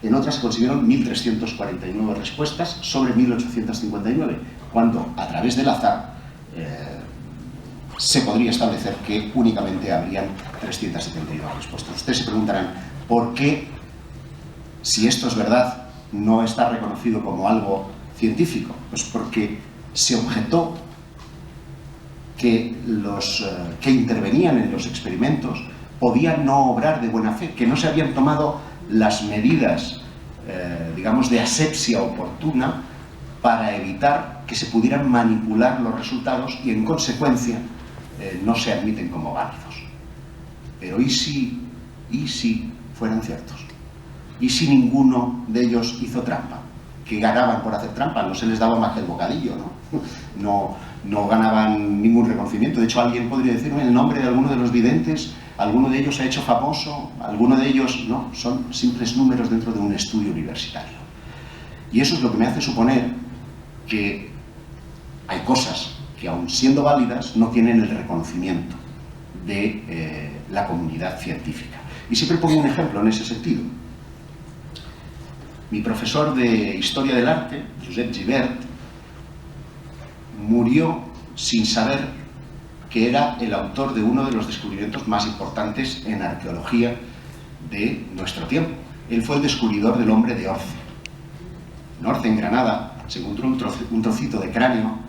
En otras se consiguieron 1.349 respuestas sobre 1.859, cuando a través del azar se podría establecer que únicamente habrían 372 respuestas. Ustedes se preguntarán, ¿por qué, si esto es verdad, no está reconocido como algo científico? Pues porque se objetó que los que intervenían en los experimentos podían no obrar de buena fe, que no se habían tomado las medidas, digamos, de asepsia oportuna para evitar que se pudieran manipular los resultados y, en consecuencia, no se admiten como válidos. Pero ¿y si fueran ciertos? ¿Y si ninguno de ellos hizo trampa? Que ganaban por hacer trampa, no se les daba más que el bocadillo, ¿no? No ganaban ningún reconocimiento. De hecho, alguien podría decirme el nombre de alguno de los videntes, alguno de ellos se ha hecho famoso, alguno de ellos no, son simples números dentro de un estudio universitario. Y eso es lo que me hace suponer que hay cosas que, aun siendo válidas, no tienen el reconocimiento de la comunidad científica. Y siempre pongo un ejemplo en ese sentido. Mi profesor de Historia del Arte, Josep Gibert, murió sin saber que era el autor de uno de los descubrimientos más importantes en arqueología de nuestro tiempo. Él fue el descubridor del hombre de Orce. En Orce, en Granada, se encontró un trocito de cráneo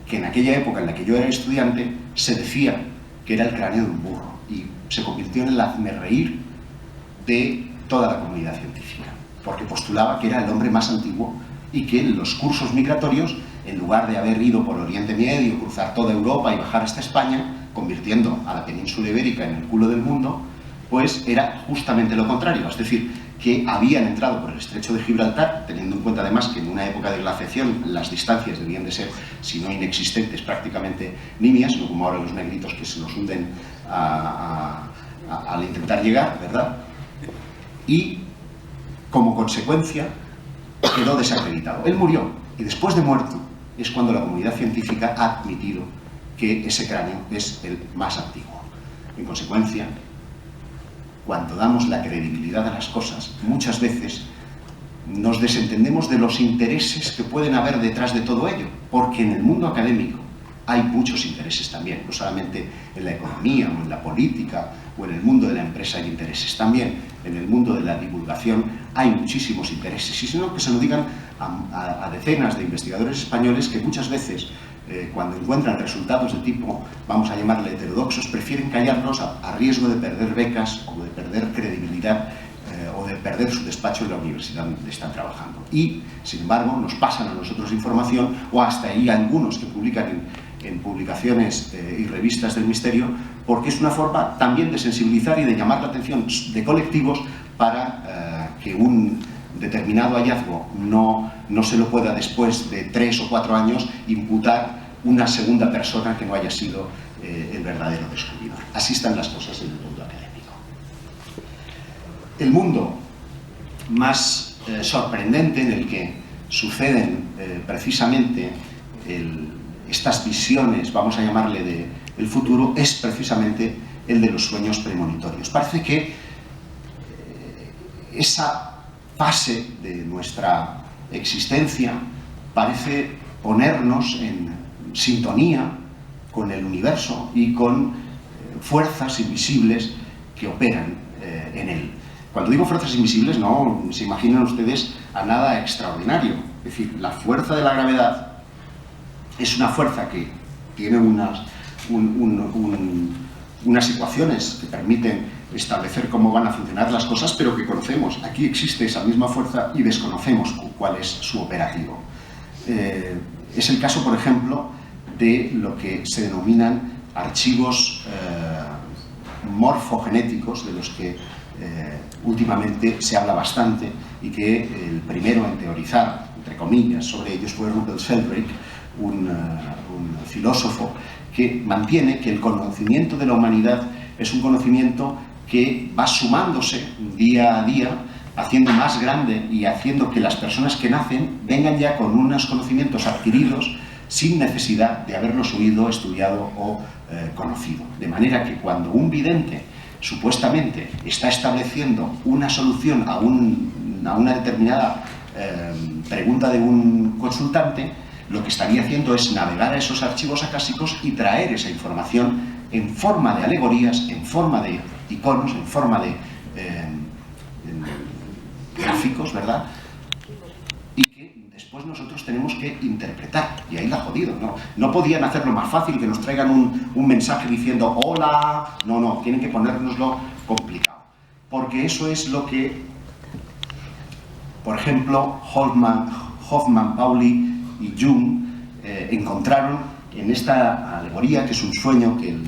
que en aquella época en la que yo era estudiante se decía que era el cráneo de un burro, y se convirtió en el hazmerreír de toda la comunidad científica, porque postulaba que era el hombre más antiguo y que en los cursos migratorios, en lugar de haber ido por Oriente Medio, cruzar toda Europa y bajar hasta España, convirtiendo a la península ibérica en el culo del mundo, pues era justamente lo contrario, es decir, que habían entrado por el estrecho de Gibraltar, teniendo en cuenta además que en una época de glaciación las distancias debían de ser, si no inexistentes, prácticamente nimias, no como ahora los negritos que se nos hunden al intentar llegar, ¿verdad? Y como consecuencia quedó desacreditado. Él murió, y después de muerto es cuando la comunidad científica ha admitido que ese cráneo es el más antiguo. En consecuencia, cuando damos la credibilidad a las cosas, muchas veces nos desentendemos de los intereses que pueden haber detrás de todo ello, porque en el mundo académico hay muchos intereses también, no solamente en la economía o en la política o en el mundo de la empresa hay intereses, también en el mundo de la divulgación hay muchísimos intereses, y sino que se lo digan a decenas de investigadores españoles que muchas veces cuando encuentran resultados de tipo, vamos a llamarle heterodoxos, prefieren callarlos a riesgo de perder becas o de perder credibilidad o de perder su despacho en la universidad donde están trabajando. Y, sin embargo, nos pasan a nosotros información, o hasta ahí algunos que publican en publicaciones y revistas del misterio, porque es una forma también de sensibilizar y de llamar la atención de colectivos para que un determinado hallazgo no se lo pueda, después de 3 o 4 años, imputar una segunda persona que no haya sido el verdadero descubridor. Así están las cosas en el mundo académico. El mundo más sorprendente, en el que suceden precisamente estas visiones, vamos a llamarle, del futuro, es precisamente el de los sueños premonitorios. Parece que esa fase de nuestra existencia parece ponernos en sintonía con el universo y con fuerzas invisibles que operan en él. Cuando digo fuerzas invisibles, no se imaginen ustedes a nada extraordinario. Es decir, la fuerza de la gravedad es una fuerza que tiene unas ecuaciones que permiten establecer cómo van a funcionar las cosas, pero que conocemos. Aquí existe esa misma fuerza y desconocemos cuál es su operativo. Es el caso, por ejemplo, de lo que se denominan archivos morfogenéticos, de los que últimamente se habla bastante, y que el primero en teorizar, entre comillas, sobre ellos fue Rupert Sheldrake, un filósofo que mantiene que el conocimiento de la humanidad es un conocimiento que va sumándose día a día, haciendo más grande y haciendo que las personas que nacen vengan ya con unos conocimientos adquiridos sin necesidad de haberlos oído, estudiado o conocido. De manera que cuando un vidente supuestamente está estableciendo una solución a una determinada pregunta de un consultante, lo que estaría haciendo es navegar a esos archivos acásicos y traer esa información en forma de alegorías, en forma de iconos, en forma de gráficos, ¿verdad? Y que después nosotros tenemos que interpretar, y ahí la ha jodido, ¿no? No podían hacerlo más fácil, que nos traigan un mensaje diciendo hola, no, tienen que ponérnoslo complicado, porque eso es lo que, por ejemplo, Hoffman, Pauli y Jung encontraron en esta alegoría, que es un sueño que el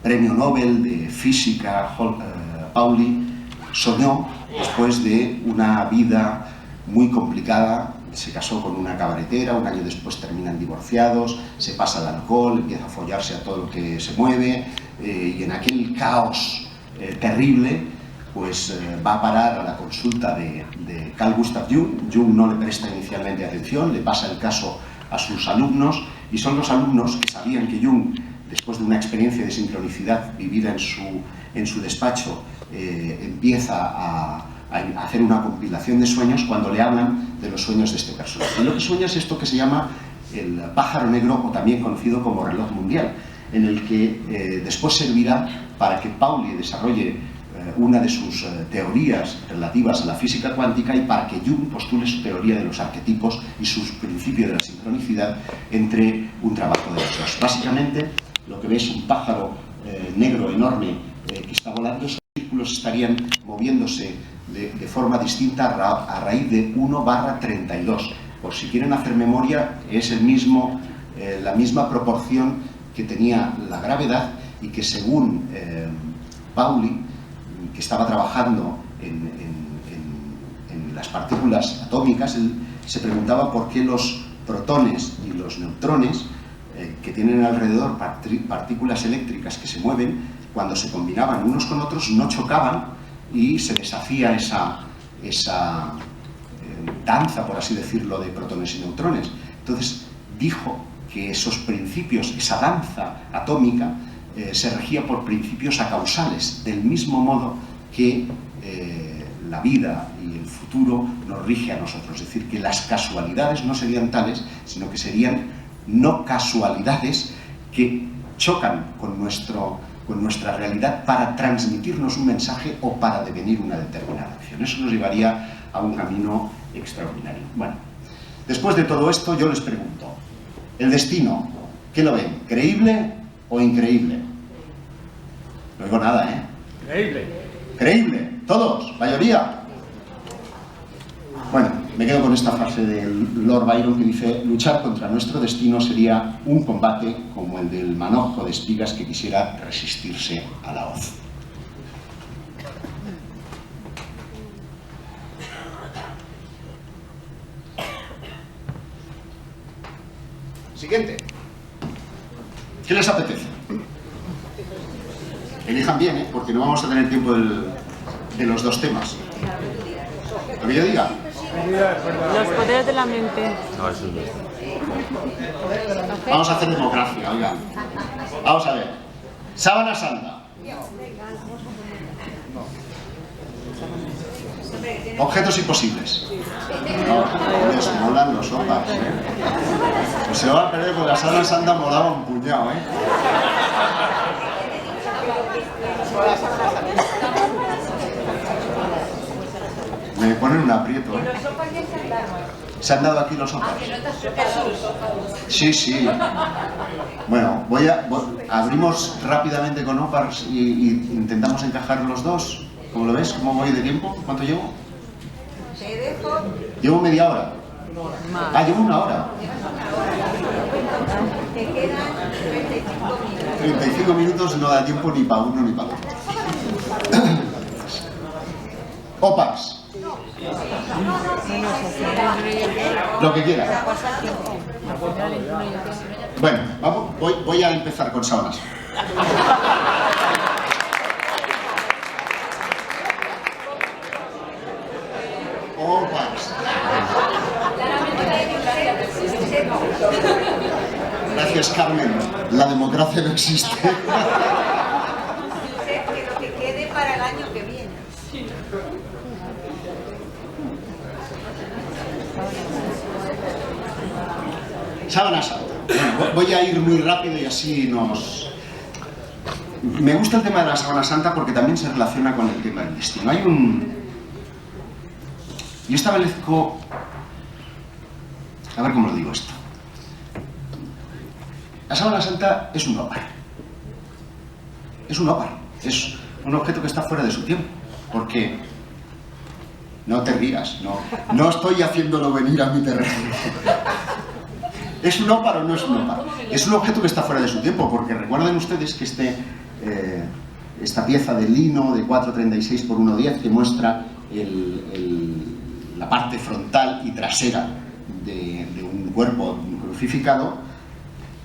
premio Nobel de Física Pauli soñó después de una vida muy complicada. Se casó con una cabaretera, un año después terminan divorciados, se pasa al alcohol, empieza a follarse a todo lo que se mueve, y en aquel caos terrible pues va a parar a la consulta de Carl Gustav Jung. Jung no le presta inicialmente atención, le pasa el caso a sus alumnos, y son los alumnos que sabían que Jung, después de una experiencia de sincronicidad vivida en su despacho, empieza a hacer una compilación de sueños cuando le hablan de los sueños de este personaje. Y lo que sueña es esto que se llama el pájaro negro, o también conocido como reloj mundial, en el que después servirá para que Pauli desarrolle una de sus teorías relativas a la física cuántica, y para que Jung postule su teoría de los arquetipos y sus principios de la sincronicidad entre un trabajo de los dos. Básicamente, lo que ve es un pájaro negro enorme que está volando. Esos círculos estarían moviéndose de forma distinta a raíz de 1/32. Por si quieren hacer memoria, es la misma proporción que tenía la gravedad, y que según Pauli, que estaba trabajando en las partículas atómicas, él se preguntaba por qué los protones y los neutrones, que tienen alrededor partículas eléctricas que se mueven, cuando se combinaban unos con otros no chocaban y se deshacía esa danza, por así decirlo, de protones y neutrones. Entonces dijo que esos principios, esa danza atómica, se regía por principios acausales, del mismo modo que la vida y el futuro nos rige a nosotros. Es decir, que las casualidades no serían tales, sino que serían no casualidades que chocan con nuestra realidad para transmitirnos un mensaje o para devenir una determinada acción. Eso nos llevaría a un camino extraordinario. Bueno, después de todo esto, yo les pregunto, ¿el destino, qué lo ven? ¿Creíble o increíble? No digo nada, ¿eh? Creíble. ¿Creíble? ¿Todos? ¿Mayoría? Bueno, me quedo con esta frase de Lord Byron que dice: luchar contra nuestro destino sería un combate como el del manojo de espigas que quisiera resistirse a la hoz. Siguiente. ¿Qué les apetece? Elijan bien, porque no vamos a tener tiempo de los dos temas. ¿Lo que yo diga? Los poderes de la mente. Vamos a hacer democracia, oiga. Vamos a ver. Sábana Santa. Objetos imposibles. No, les molan los sopas, ¿eh? Pues se van a perder porque la Sábana Santa molaba un puñado, ¿eh? Me ponen un aprieto, ¿eh? ¿Se han dado aquí los sopas? Sí, sí. Bueno, abrimos rápidamente con OPARS y intentamos encajar los dos. ¿Cómo lo ves? ¿Cómo voy de tiempo? ¿Cuánto llevo? Llevo media hora. Ah, llevo una hora. Te quedan 35 minutos no da tiempo ni para uno ni para otro. OPARS. Lo que quieras. Bueno, voy a empezar con sábanas. OPARS. Gracias, Carmen. La democracia no existe. que lo que quede para el año que viene. Sábana Santa. Bueno, voy a ir muy rápido y así nos... Me gusta el tema de la Sábana Santa porque también se relaciona con el tema del destino. Yo establezco... A ver cómo lo digo esto. La Sábana Santa es un ópar. Es un ópar. Es un objeto que está fuera de su tiempo. Porque... No te rías, no estoy haciéndolo venir a mi terreno. ¿Es un óparo o no es un óparo? Es un objeto que está fuera de su tiempo, porque recuerden ustedes que esta pieza de lino de 4,36 por 1,10 que muestra la parte frontal y trasera de un cuerpo crucificado,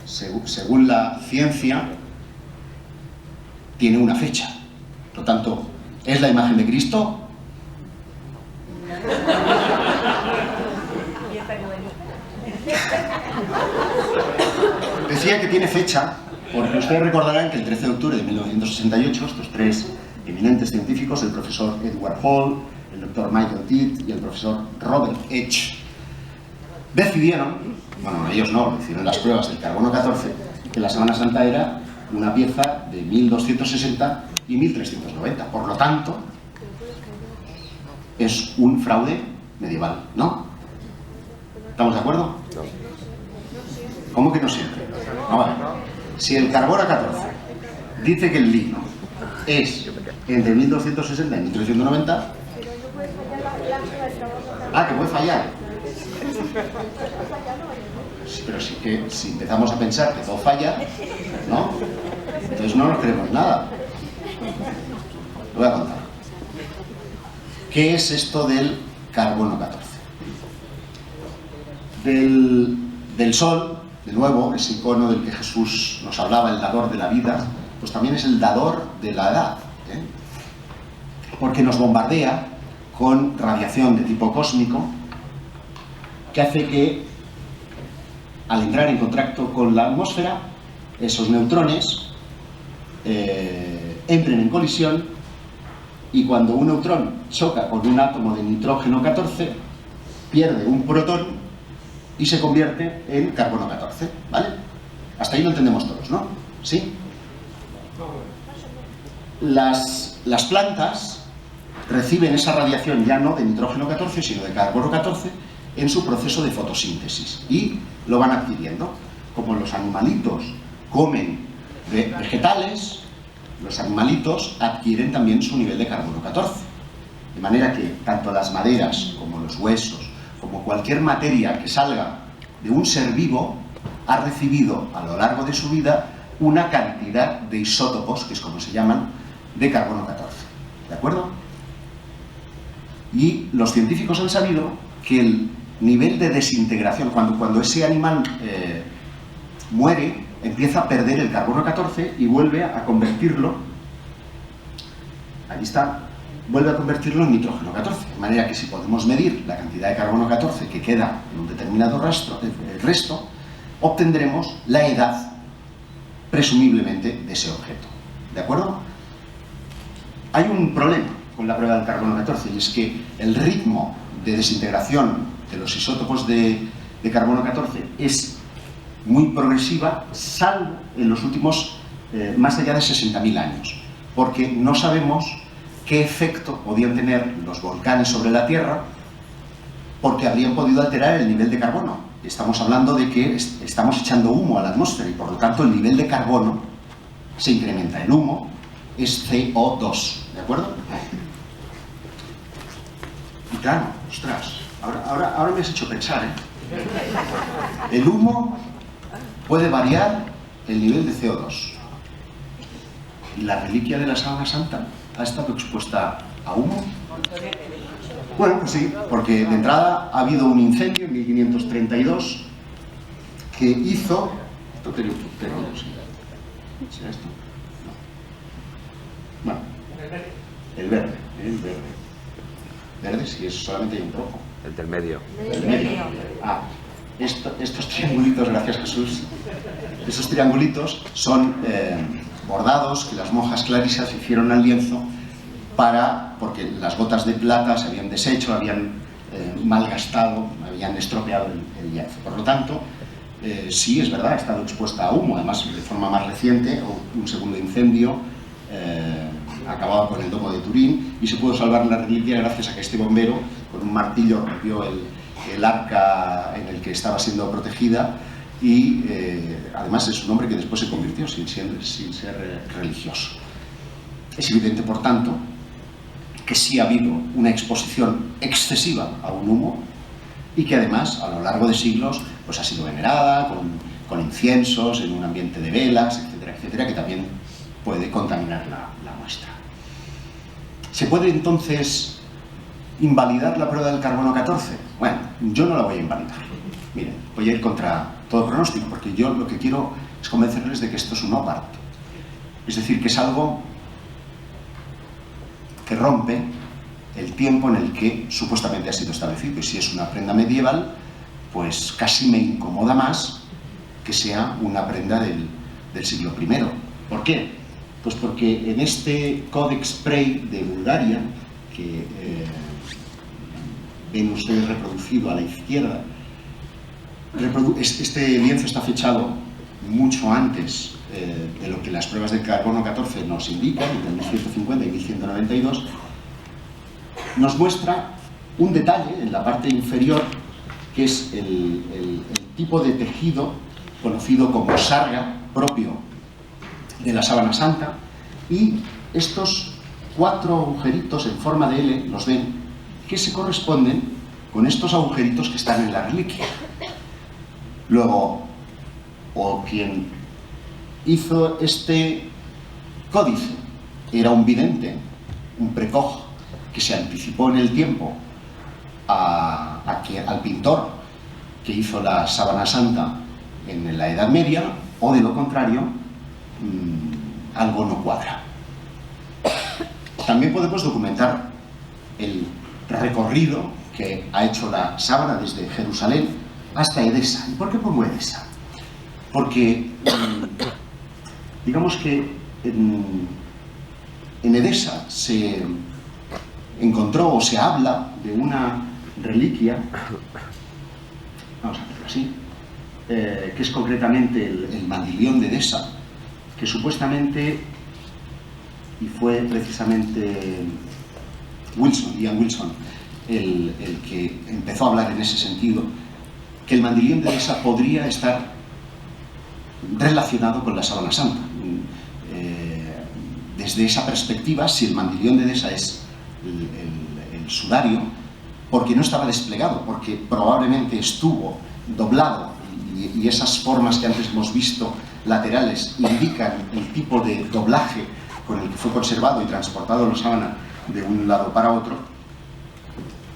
según la ciencia, tiene una fecha. Por lo tanto, ¿es la imagen de Cristo? Decía que tiene fecha, porque ustedes recordarán que el 13 de octubre de 1968, estos tres eminentes científicos, el profesor Edward Hall, el doctor Michael Tidd y el profesor Robert H., decidieron, bueno, ellos no, hicieron las pruebas del carbono 14, que la Semana Santa era una pieza de 1260 y 1390. Por lo tanto, es un fraude medieval, ¿no? ¿Estamos de acuerdo? ¿Cómo que no siempre? Vamos a ver. Si el carbono 14 dice que el lino es entre 1260 y 1390... Ah, que puede fallar. Sí, pero sí que si empezamos a pensar que todo falla, ¿no? Entonces no nos creemos nada. Lo voy a contar. ¿Qué es esto del carbono 14? Del sol, de nuevo, ese icono del que Jesús nos hablaba, el dador de la vida, pues también es el dador de la edad, ¿eh? Porque nos bombardea con radiación de tipo cósmico que hace que, al entrar en contacto con la atmósfera, esos neutrones entren en colisión, y cuando un neutrón choca con un átomo de nitrógeno 14, pierde un protón y se convierte en carbono 14, ¿vale? Hasta ahí lo entendemos todos, ¿no? ¿Sí? Las plantas reciben esa radiación ya no de nitrógeno 14, sino de carbono 14 en su proceso de fotosíntesis, y lo van adquiriendo. Como los animalitos comen vegetales, los animalitos adquieren también su nivel de carbono 14. De manera que tanto las maderas como los huesos, como cualquier materia que salga de un ser vivo, ha recibido a lo largo de su vida una cantidad de isótopos, que es como se llaman, de carbono 14. ¿De acuerdo? Y los científicos han sabido que el nivel de desintegración, cuando ese animal muere, empieza a perder el carbono 14 y vuelve a convertirlo, ahí está, vuelve a convertirlo en nitrógeno 14. De manera que si podemos medir la cantidad de carbono 14 que queda en un determinado resto, obtendremos la edad, presumiblemente, de ese objeto. ¿De acuerdo? Hay un problema con la prueba del carbono 14, y es que el ritmo de desintegración de los isótopos de carbono 14 es muy progresiva, salvo en los últimos más allá de 60.000 años, porque no sabemos qué efecto podían tener los volcanes sobre la Tierra, porque habrían podido alterar el nivel de carbono. Estamos hablando de que estamos echando humo a la atmósfera y por lo tanto el nivel de carbono se incrementa. El humo es CO2, ¿de acuerdo? Y claro, ostras, ahora me has hecho pensar, ¿eh? El humo puede variar el nivel de CO2. ¿Y la reliquia de la Sábana Santa ha estado expuesta a humo? Bueno, pues sí, porque de entrada ha habido un incendio en 1532 que hizo... Esto tiene un puntero, ¿no? ¿Será esto? No. Bueno, el verde. Verde, sí, es solamente hay un rojo. El del medio. El medio. Ah, estos triangulitos, gracias Jesús, esos triangulitos son bordados que las monjas clarisas hicieron al lienzo porque las gotas de plata se habían deshecho, habían malgastado, habían estropeado el lienzo. Por lo tanto, sí, es verdad, ha estado expuesta a humo, además de forma más reciente, un segundo incendio acabado con el domo de Turín, y se pudo salvar la reliquia gracias a que este bombero, con un martillo, rompió el arca en el que estaba siendo protegida, y además es un hombre que después se convirtió sin ser religioso. Es evidente, por tanto, que sí ha habido una exposición excesiva a un humo, y que además, a lo largo de siglos, pues ha sido venerada con inciensos, en un ambiente de velas, etcétera, etcétera, que también puede contaminar la muestra. ¿Se puede entonces invalidar la prueba del carbono 14? Bueno, yo no la voy a invalidar. Miren, voy a ir contra todo pronóstico, porque yo lo que quiero es convencerles de que esto es un OPART. Es decir, que es algo que rompe el tiempo en el que supuestamente ha sido establecido. Y si es una prenda medieval, pues casi me incomoda más que sea una prenda del siglo I. ¿Por qué? Pues porque en este Codex Prey de Bulgaria, que ven ustedes reproducido a la izquierda, este lienzo está fechado mucho antes de lo que las pruebas de carbono 14 nos indican, entre 1150 y 1192, nos muestra un detalle en la parte inferior, que es el tipo de tejido conocido como sarga, propio de la sábana santa, y estos 4 agujeritos en forma de L, los ven, que se corresponden con estos agujeritos que están en la reliquia. Luego, o quien hizo este códice era un vidente, un precoj, que se anticipó en el tiempo al pintor que hizo la sábana santa en la Edad Media, o de lo contrario, algo no cuadra. También podemos documentar el recorrido que ha hecho la sábana desde Jerusalén hasta Edesa. ¿Y por qué pongo Edesa? Porque digamos que en Edesa se encontró o se habla de una reliquia, vamos a hacerlo así, que es concretamente el mandilión de Edesa, que supuestamente, y fue precisamente Ian Wilson el que empezó a hablar en ese sentido, que el mandilión de Edesa podría estar relacionado con la sábana santa. Desde esa perspectiva, si el mandilión de Edesa es el sudario, porque no estaba desplegado, porque probablemente estuvo doblado, y esas formas que antes hemos visto laterales indican el tipo de doblaje con el que fue conservado y transportado la sábana de un lado para otro,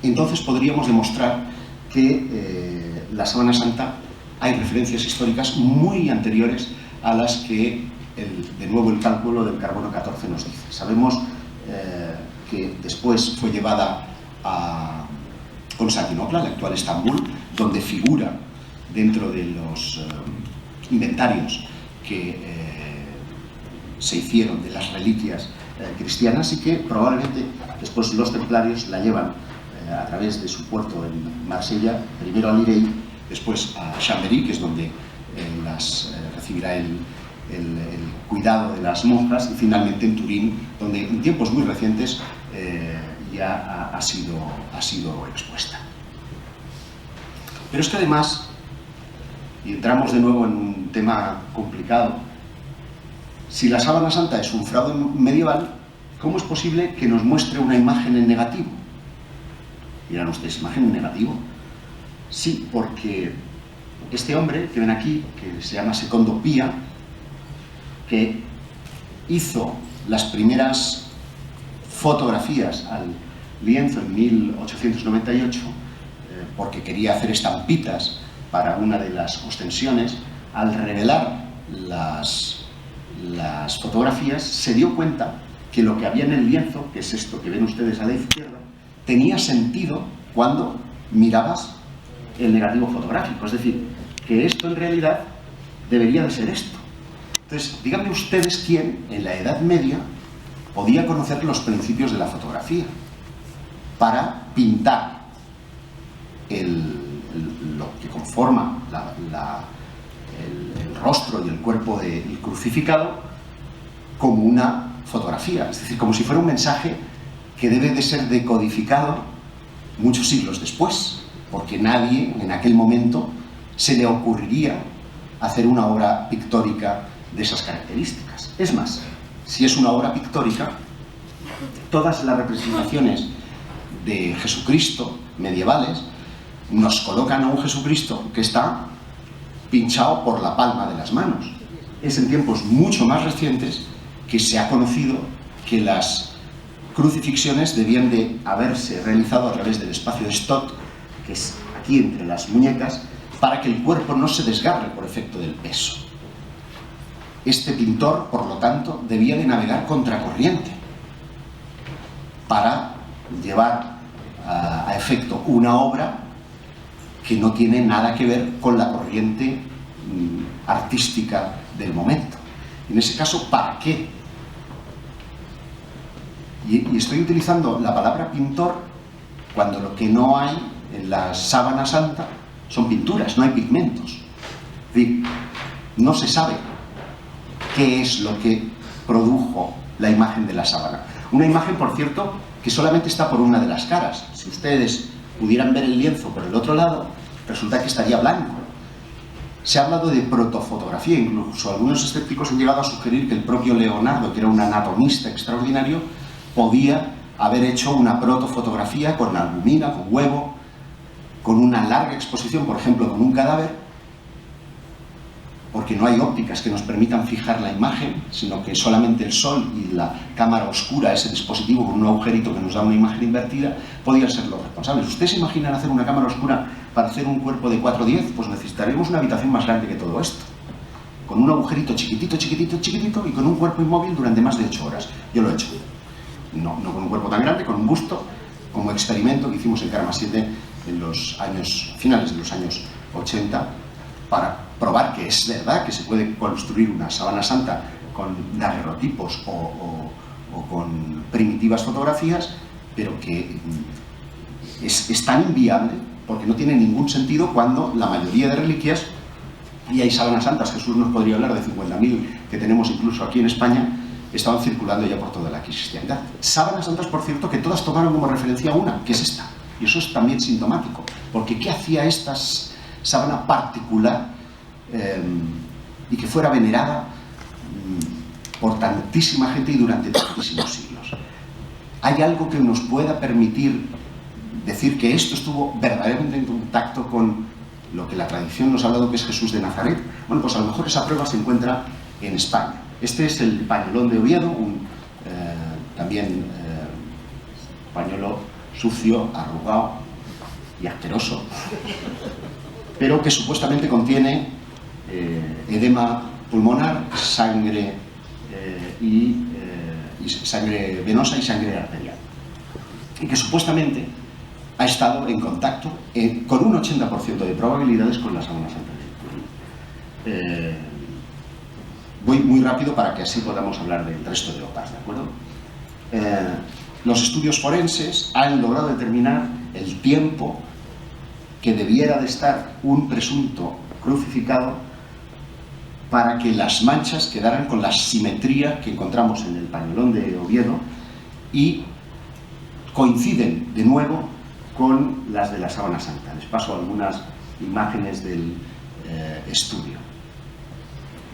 entonces podríamos demostrar que la sábana santa hay referencias históricas muy anteriores a las que de nuevo el cálculo del carbono 14 nos dice. Sabemos que después fue llevada a Constantinopla, la actual Estambul, donde figura dentro de los inventarios que se hicieron de las reliquias cristianas, y que probablemente después los templarios la llevan a través de su puerto en Marsella, primero a Lirey, después a Chambéry, que es donde recibirá el cuidado de las monjas, y finalmente en Turín, donde en tiempos muy recientes ya ha sido expuesta. Pero es que además, y entramos de nuevo en un tema complicado, si la sábana santa es un fraude medieval, ¿cómo es posible que nos muestre una imagen en negativo? Dirán ustedes, ¿imagen en negativo? Sí, porque este hombre que ven aquí, que se llama Secondo Pia, que hizo las primeras fotografías al lienzo en 1898, porque quería hacer estampitas para una de las ostensiones, al revelar las fotografías, se dio cuenta que lo que había en el lienzo, que es esto que ven ustedes a la izquierda, tenía sentido cuando mirabas el negativo fotográfico. Es decir, que esto en realidad debería de ser esto. Entonces, díganme ustedes quién en la Edad Media podía conocer los principios de la fotografía para pintar lo que conforma el rostro y el cuerpo del crucificado como una fotografía, es decir, como si fuera un mensaje que debe de ser decodificado muchos siglos después, porque nadie en aquel momento se le ocurriría hacer una obra pictórica de esas características. Es más, si es una obra pictórica, todas las representaciones de Jesucristo medievales nos colocan a un Jesucristo que está pinchado por la palma de las manos. Es en tiempos mucho más recientes que se ha conocido que las crucifixiones debían de haberse realizado a través del espacio de Stott, que es aquí entre las muñecas, para que el cuerpo no se desgarre por efecto del peso. Este pintor, por lo tanto, debía de navegar contracorriente para llevar a efecto una obra que no tiene nada que ver con la corriente artística del momento. En ese caso, ¿para qué? Y estoy utilizando la palabra pintor cuando lo que no hay en la sábana santa son pinturas, no hay pigmentos. Es decir, no se sabe qué es lo que produjo la imagen de la sábana. Una imagen, por cierto, que solamente está por una de las caras. Si ustedes pudieran ver el lienzo por el otro lado, resulta que estaría blanco. Se ha hablado de protofotografía, incluso algunos escépticos han llegado a sugerir que el propio Leonardo, que era un anatomista extraordinario, podía haber hecho una protofotografía con albumina, con huevo, con una larga exposición, por ejemplo, con un cadáver, porque no hay ópticas que nos permitan fijar la imagen, sino que solamente el sol y la cámara oscura, ese dispositivo con un agujerito que nos da una imagen invertida, podían ser los responsables. ¿Ustedes se imaginan hacer una cámara oscura para hacer un cuerpo de 4:10? Pues necesitaríamos una habitación más grande que todo esto, con un agujerito chiquitito, chiquitito, chiquitito, y con un cuerpo inmóvil durante más de 8 horas. Yo lo he hecho. No con un cuerpo tan grande, con un busto, como experimento que hicimos en Karma 7 en los finales de los años 80, para probar que es verdad que se puede construir una sábana santa con daguerrotipos o con primitivas fotografías, pero que es tan inviable porque no tiene ningún sentido cuando la mayoría de reliquias, y hay sábanas santas, Jesús nos podría hablar de 50.000 que tenemos incluso aquí en España, estaban circulando ya por toda la cristiandad. Sábanas santas, por cierto, que todas tomaron como referencia una, que es esta. Y eso es también sintomático, porque ¿qué hacía esta sábana particular y que fuera venerada por tantísima gente y durante tantísimos siglos? ¿Hay algo que nos pueda permitir decir que esto estuvo verdaderamente en contacto con lo que la tradición nos ha hablado que es Jesús de Nazaret? Bueno, pues a lo mejor esa prueba se encuentra en España. Este es el pañolón de Oviedo, también pañuelo sucio, arrugado y asqueroso, pero que supuestamente contiene edema pulmonar, sangre y sangre venosa y sangre arterial, y que supuestamente ha estado en contacto con un 80% de probabilidades con la sábana santa de Turín. Voy muy rápido para que así podamos hablar del resto de OPAs, ¿de acuerdo? Los estudios forenses han logrado determinar el tiempo que debiera de estar un presunto crucificado para que las manchas quedaran con la simetría que encontramos en el pañolón de Oviedo y coinciden de nuevo con las de la sábana santa. Les paso algunas imágenes del estudio.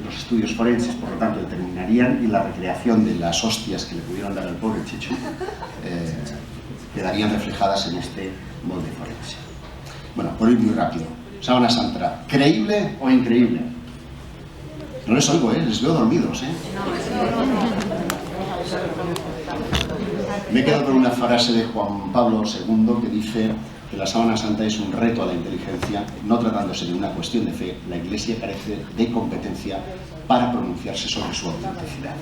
Los estudios forenses, por lo tanto, determinarían, y la recreación de las hostias que le pudieron dar al pobre Chicho quedarían reflejadas en este molde forense. Bueno, por ir muy rápido. Sábana santa, ¿creíble o increíble? No les oigo, les veo dormidos, Me he quedado con una frase de Juan Pablo II que dice que la sábana santa es un reto a la inteligencia, no tratándose de una cuestión de fe. La Iglesia carece de competencia para pronunciarse sobre su autenticidad.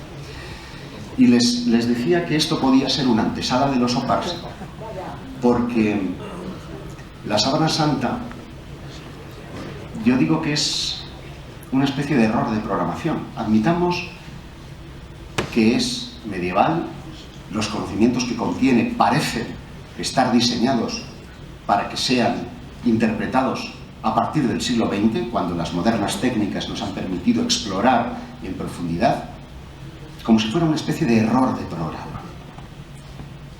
Y les decía que esto podía ser una antesala de los OPARS, porque la sábana santa, yo digo que es una especie de error de programación. Admitamos que es medieval, los conocimientos que contiene parecen estar diseñados para que sean interpretados a partir del siglo XX, cuando las modernas técnicas nos han permitido explorar en profundidad, como si fuera una especie de error de programa.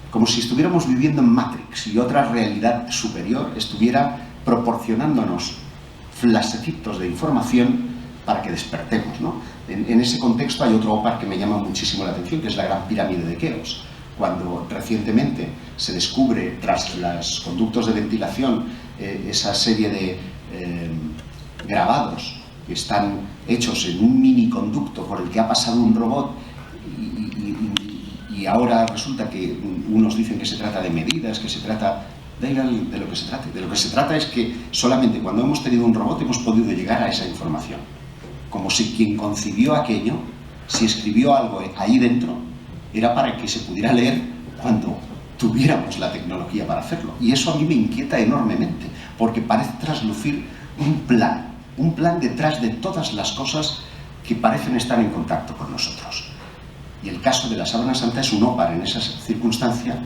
Como si estuviéramos viviendo en Matrix y otra realidad superior estuviera proporcionándonos flasecitos de información para que despertemos, ¿no? En ese contexto hay otro OPAR que me llama muchísimo la atención, que es la Gran Pirámide de Keops. Cuando recientemente se descubre, tras los conductos de ventilación, esa serie de grabados que están hechos en un miniconducto por el que ha pasado un robot y ahora resulta que unos dicen que se trata de medidas, que se trata... Da igual de lo que se trate. De lo que se trata es que solamente cuando hemos tenido un robot hemos podido llegar a esa información. Como si quien concibió aquello, si escribió algo ahí dentro, era para que se pudiera leer cuando tuviéramos la tecnología para hacerlo. Y eso a mí me inquieta enormemente, porque parece traslucir un plan detrás de todas las cosas que parecen estar en contacto con nosotros. Y el caso de la sábana santa es un ópar en esa circunstancia,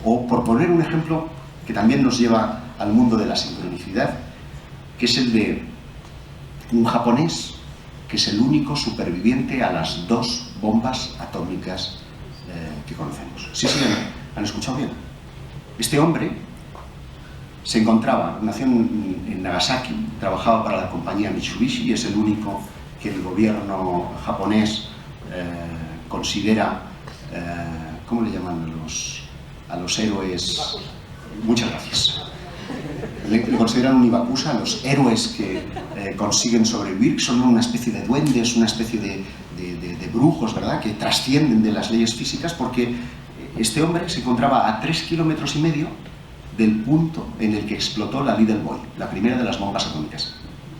o por poner un ejemplo que también nos lleva al mundo de la sincronicidad, que es el de un japonés que es el único superviviente a las 2 bombas atómicas que conocemos. Sí, ¿han escuchado bien? Este hombre se encontraba, nació en Nagasaki, trabajaba para la compañía Mitsubishi y es el único que el gobierno japonés considera, ¿cómo le llaman a los héroes? Muchas gracias. Le consideran un Ibakusa a los héroes que consiguen sobrevivir, son una especie de duendes, una especie de brujos, ¿verdad?, que trascienden de las leyes físicas, porque este hombre se encontraba a 3,5 kilómetros del punto en el que explotó la Little Boy, la primera de las bombas atómicas.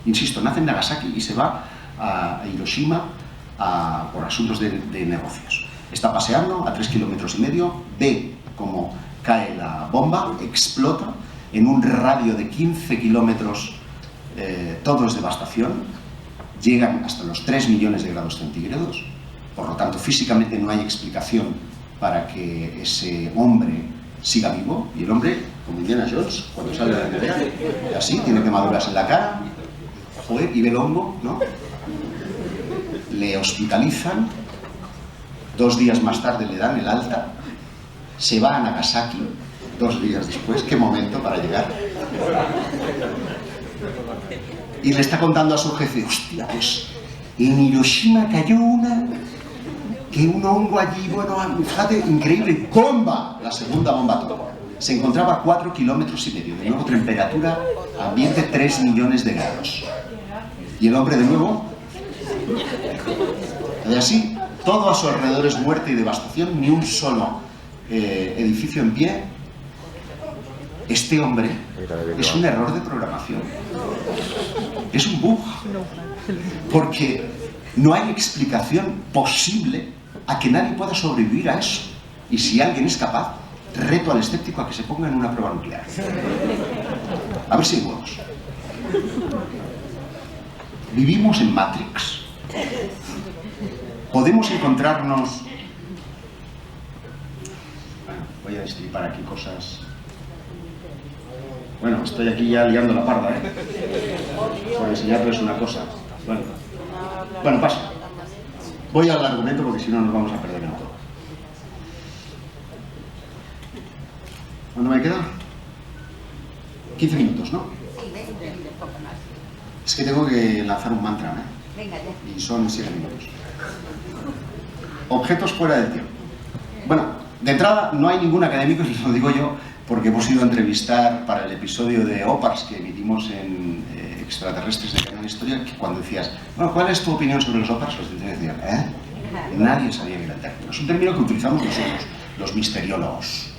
Insisto, nace en Nagasaki y se va a Hiroshima por asuntos de negocios. Está paseando a 3,5 kilómetros, ve cómo cae la bomba, explota, en un radio de 15 kilómetros, todo es devastación, llegan hasta los 3 millones de grados centígrados, por lo tanto físicamente no hay explicación para que ese hombre siga vivo, y el hombre, como Indiana Jones, cuando sale de la nevera, así, tiene quemaduras en la cara, joder, y ve el hongo, ¿no? Le hospitalizan, 2 días más tarde le dan el alta, se va a Nagasaki, 2 días después, qué momento para llegar. Y le está contando a su jefe, hostia, pues en Hiroshima cayó un hongo allí, bueno, fíjate, increíble, ¡bomba! La segunda bomba atómica. Se encontraba a 4,5 kilómetros, de nuevo temperatura, ambiente 3 millones de grados. Y el hombre de nuevo, y así, todo a su alrededor es muerte y devastación, ni un solo edificio en pie. Este hombre es un error de programación, es un bug, porque no hay explicación posible a que nadie pueda sobrevivir a eso. Y si alguien es capaz, reto al escéptico a que se ponga en una prueba nuclear. A ver si hay huevos. Vivimos en Matrix. Podemos encontrarnos... Bueno, voy a destripar aquí cosas... Bueno, estoy aquí ya liando la parda, por enseñarles una cosa. Bueno, paso. Voy al argumento porque si no nos vamos a perder en todo. ¿Cuándo me queda? 15 minutos, ¿no? Es que tengo que lanzar un mantra, y son 7 minutos. Objetos fuera del tiempo. Bueno, de entrada no hay ningún académico, y lo digo yo, porque hemos ido a entrevistar para el episodio de OPARS que emitimos en Extraterrestres de Canon Historia, que cuando decías, bueno, ¿cuál es tu opinión sobre los OPARS? Los científicos decían, nadie sabía que era el término. Es un término que utilizamos nosotros, los misteriólogos.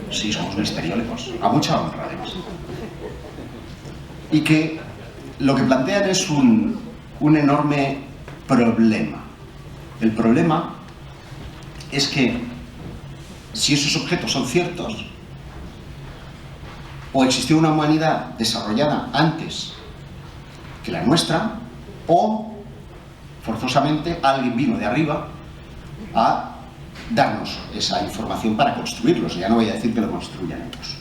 Sí, somos misteriólogos, a mucha honra además. Y que lo que plantean es un enorme problema. El problema es que si esos objetos son ciertos, o existió una humanidad desarrollada antes que la nuestra, o forzosamente alguien vino de arriba a darnos esa información para construirlos. Ya no voy a decir que lo construyan ellos.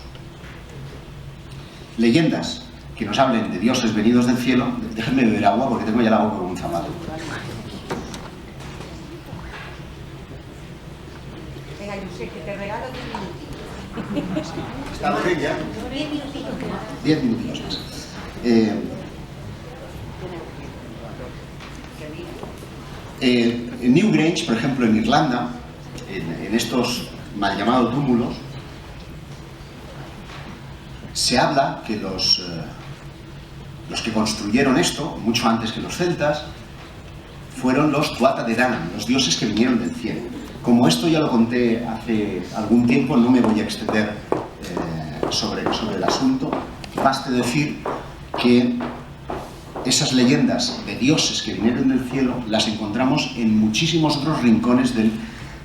Leyendas que nos hablen de dioses venidos del cielo. Déjenme beber agua porque tengo ya la boca como un zapato. Venga, yo sé que te regalo 10 minutitos. ¿Está bien ya? 10 minutitos. 10 minutitos más. En Newgrange, por ejemplo, en Irlanda, en estos mal llamados túmulos, se habla que Los que construyeron esto, mucho antes que los celtas, fueron los Tuatha de Danann, los dioses que vinieron del cielo. Como esto ya lo conté hace algún tiempo, no me voy a extender sobre el asunto. Baste decir que esas leyendas de dioses que vinieron del cielo las encontramos en muchísimos otros rincones del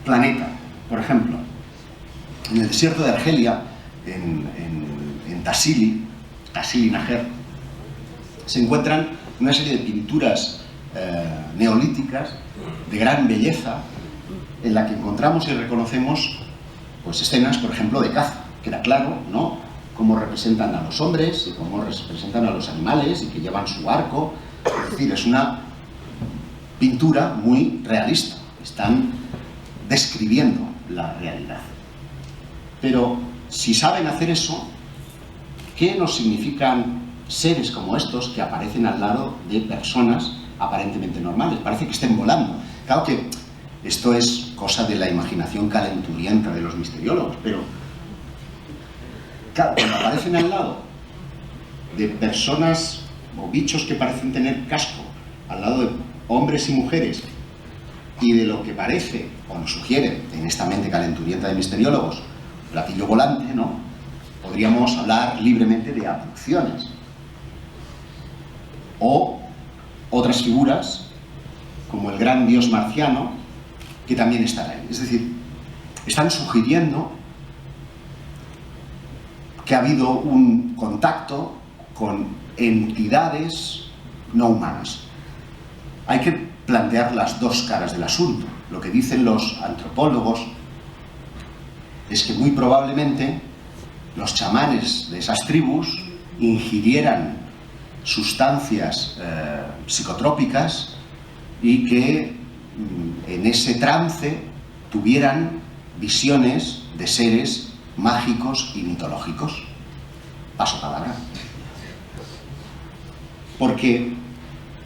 planeta. Por ejemplo, en el desierto de Argelia, en Tassili Najer, se encuentran una serie de pinturas neolíticas de gran belleza, en la que encontramos y reconocemos pues, escenas, por ejemplo, de caza. Queda claro, ¿no?, cómo representan a los hombres y cómo representan a los animales y que llevan su arco. Es decir, es una pintura muy realista. Están describiendo la realidad. Pero si saben hacer eso, ¿qué nos significan seres como estos que aparecen al lado de personas aparentemente normales? Parece que estén volando. Claro que esto es cosa de la imaginación calenturienta de los misteriólogos, pero claro, cuando aparecen al lado de personas o bichos que parecen tener casco, al lado de hombres y mujeres, y de lo que parece, o nos sugiere, en esta mente calenturienta de misteriólogos, platillo volante, ¿no?, podríamos hablar libremente de abducciones. O otras figuras, como el gran dios marciano, que también están ahí. Es decir, están sugiriendo que ha habido un contacto con entidades no humanas. Hay que plantear las dos caras del asunto. Lo que dicen los antropólogos es que muy probablemente los chamanes de esas tribus ingirieran sustancias psicotrópicas y que en ese trance tuvieran visiones de seres mágicos y mitológicos. Paso palabra. Porque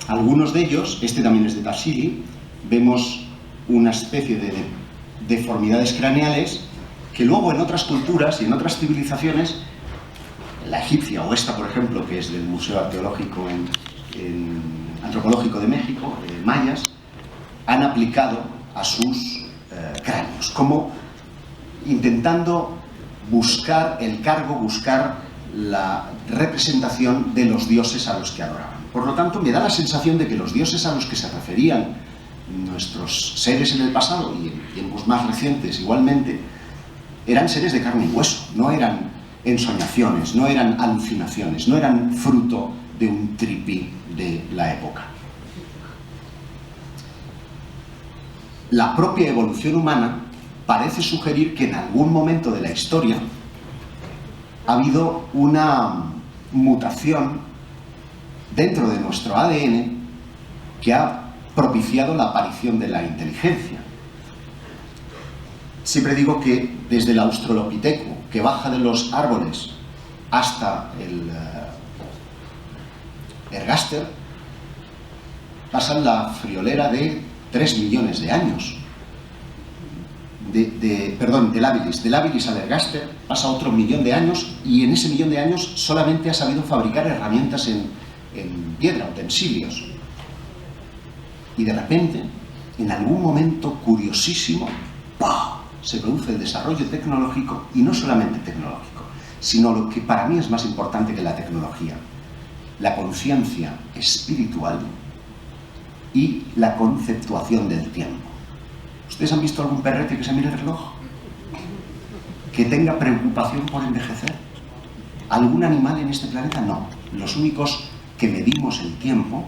algunos de ellos, este también es de Tassili, vemos una especie de deformidades craneales que luego en otras culturas y en otras civilizaciones, la egipcia o esta, por ejemplo, que es del Museo Arqueológico Antropológico de México, mayas, han aplicado a sus cráneos, como intentando buscar el cargo, buscar la representación de los dioses a los que adoraban. Por lo tanto, me da la sensación de que los dioses a los que se referían nuestros seres en el pasado y en tiempos más recientes igualmente, eran seres de carne y hueso, no eran ensoñaciones, no eran alucinaciones, no eran fruto de un tripí de la época. La propia evolución humana parece sugerir que en algún momento de la historia ha habido una mutación dentro de nuestro ADN que ha propiciado la aparición de la inteligencia. Siempre digo que desde el Australopiteco, que baja de los árboles, hasta el ergáster, pasan la friolera de 3 millones de años. Del hábilis al ergáster pasa otro 1 millón de años, y en ese 1 millón de años solamente ha sabido fabricar herramientas en piedra, utensilios. Y de repente, en algún momento curiosísimo, ¡pah!, se produce el desarrollo tecnológico, y no solamente tecnológico, sino lo que para mí es más importante que la tecnología: la conciencia espiritual y la conceptuación del tiempo. ¿Ustedes han visto algún perrete que se mire el reloj? ¿Que tenga preocupación por envejecer? ¿Algún animal en este planeta? No. Los únicos que medimos el tiempo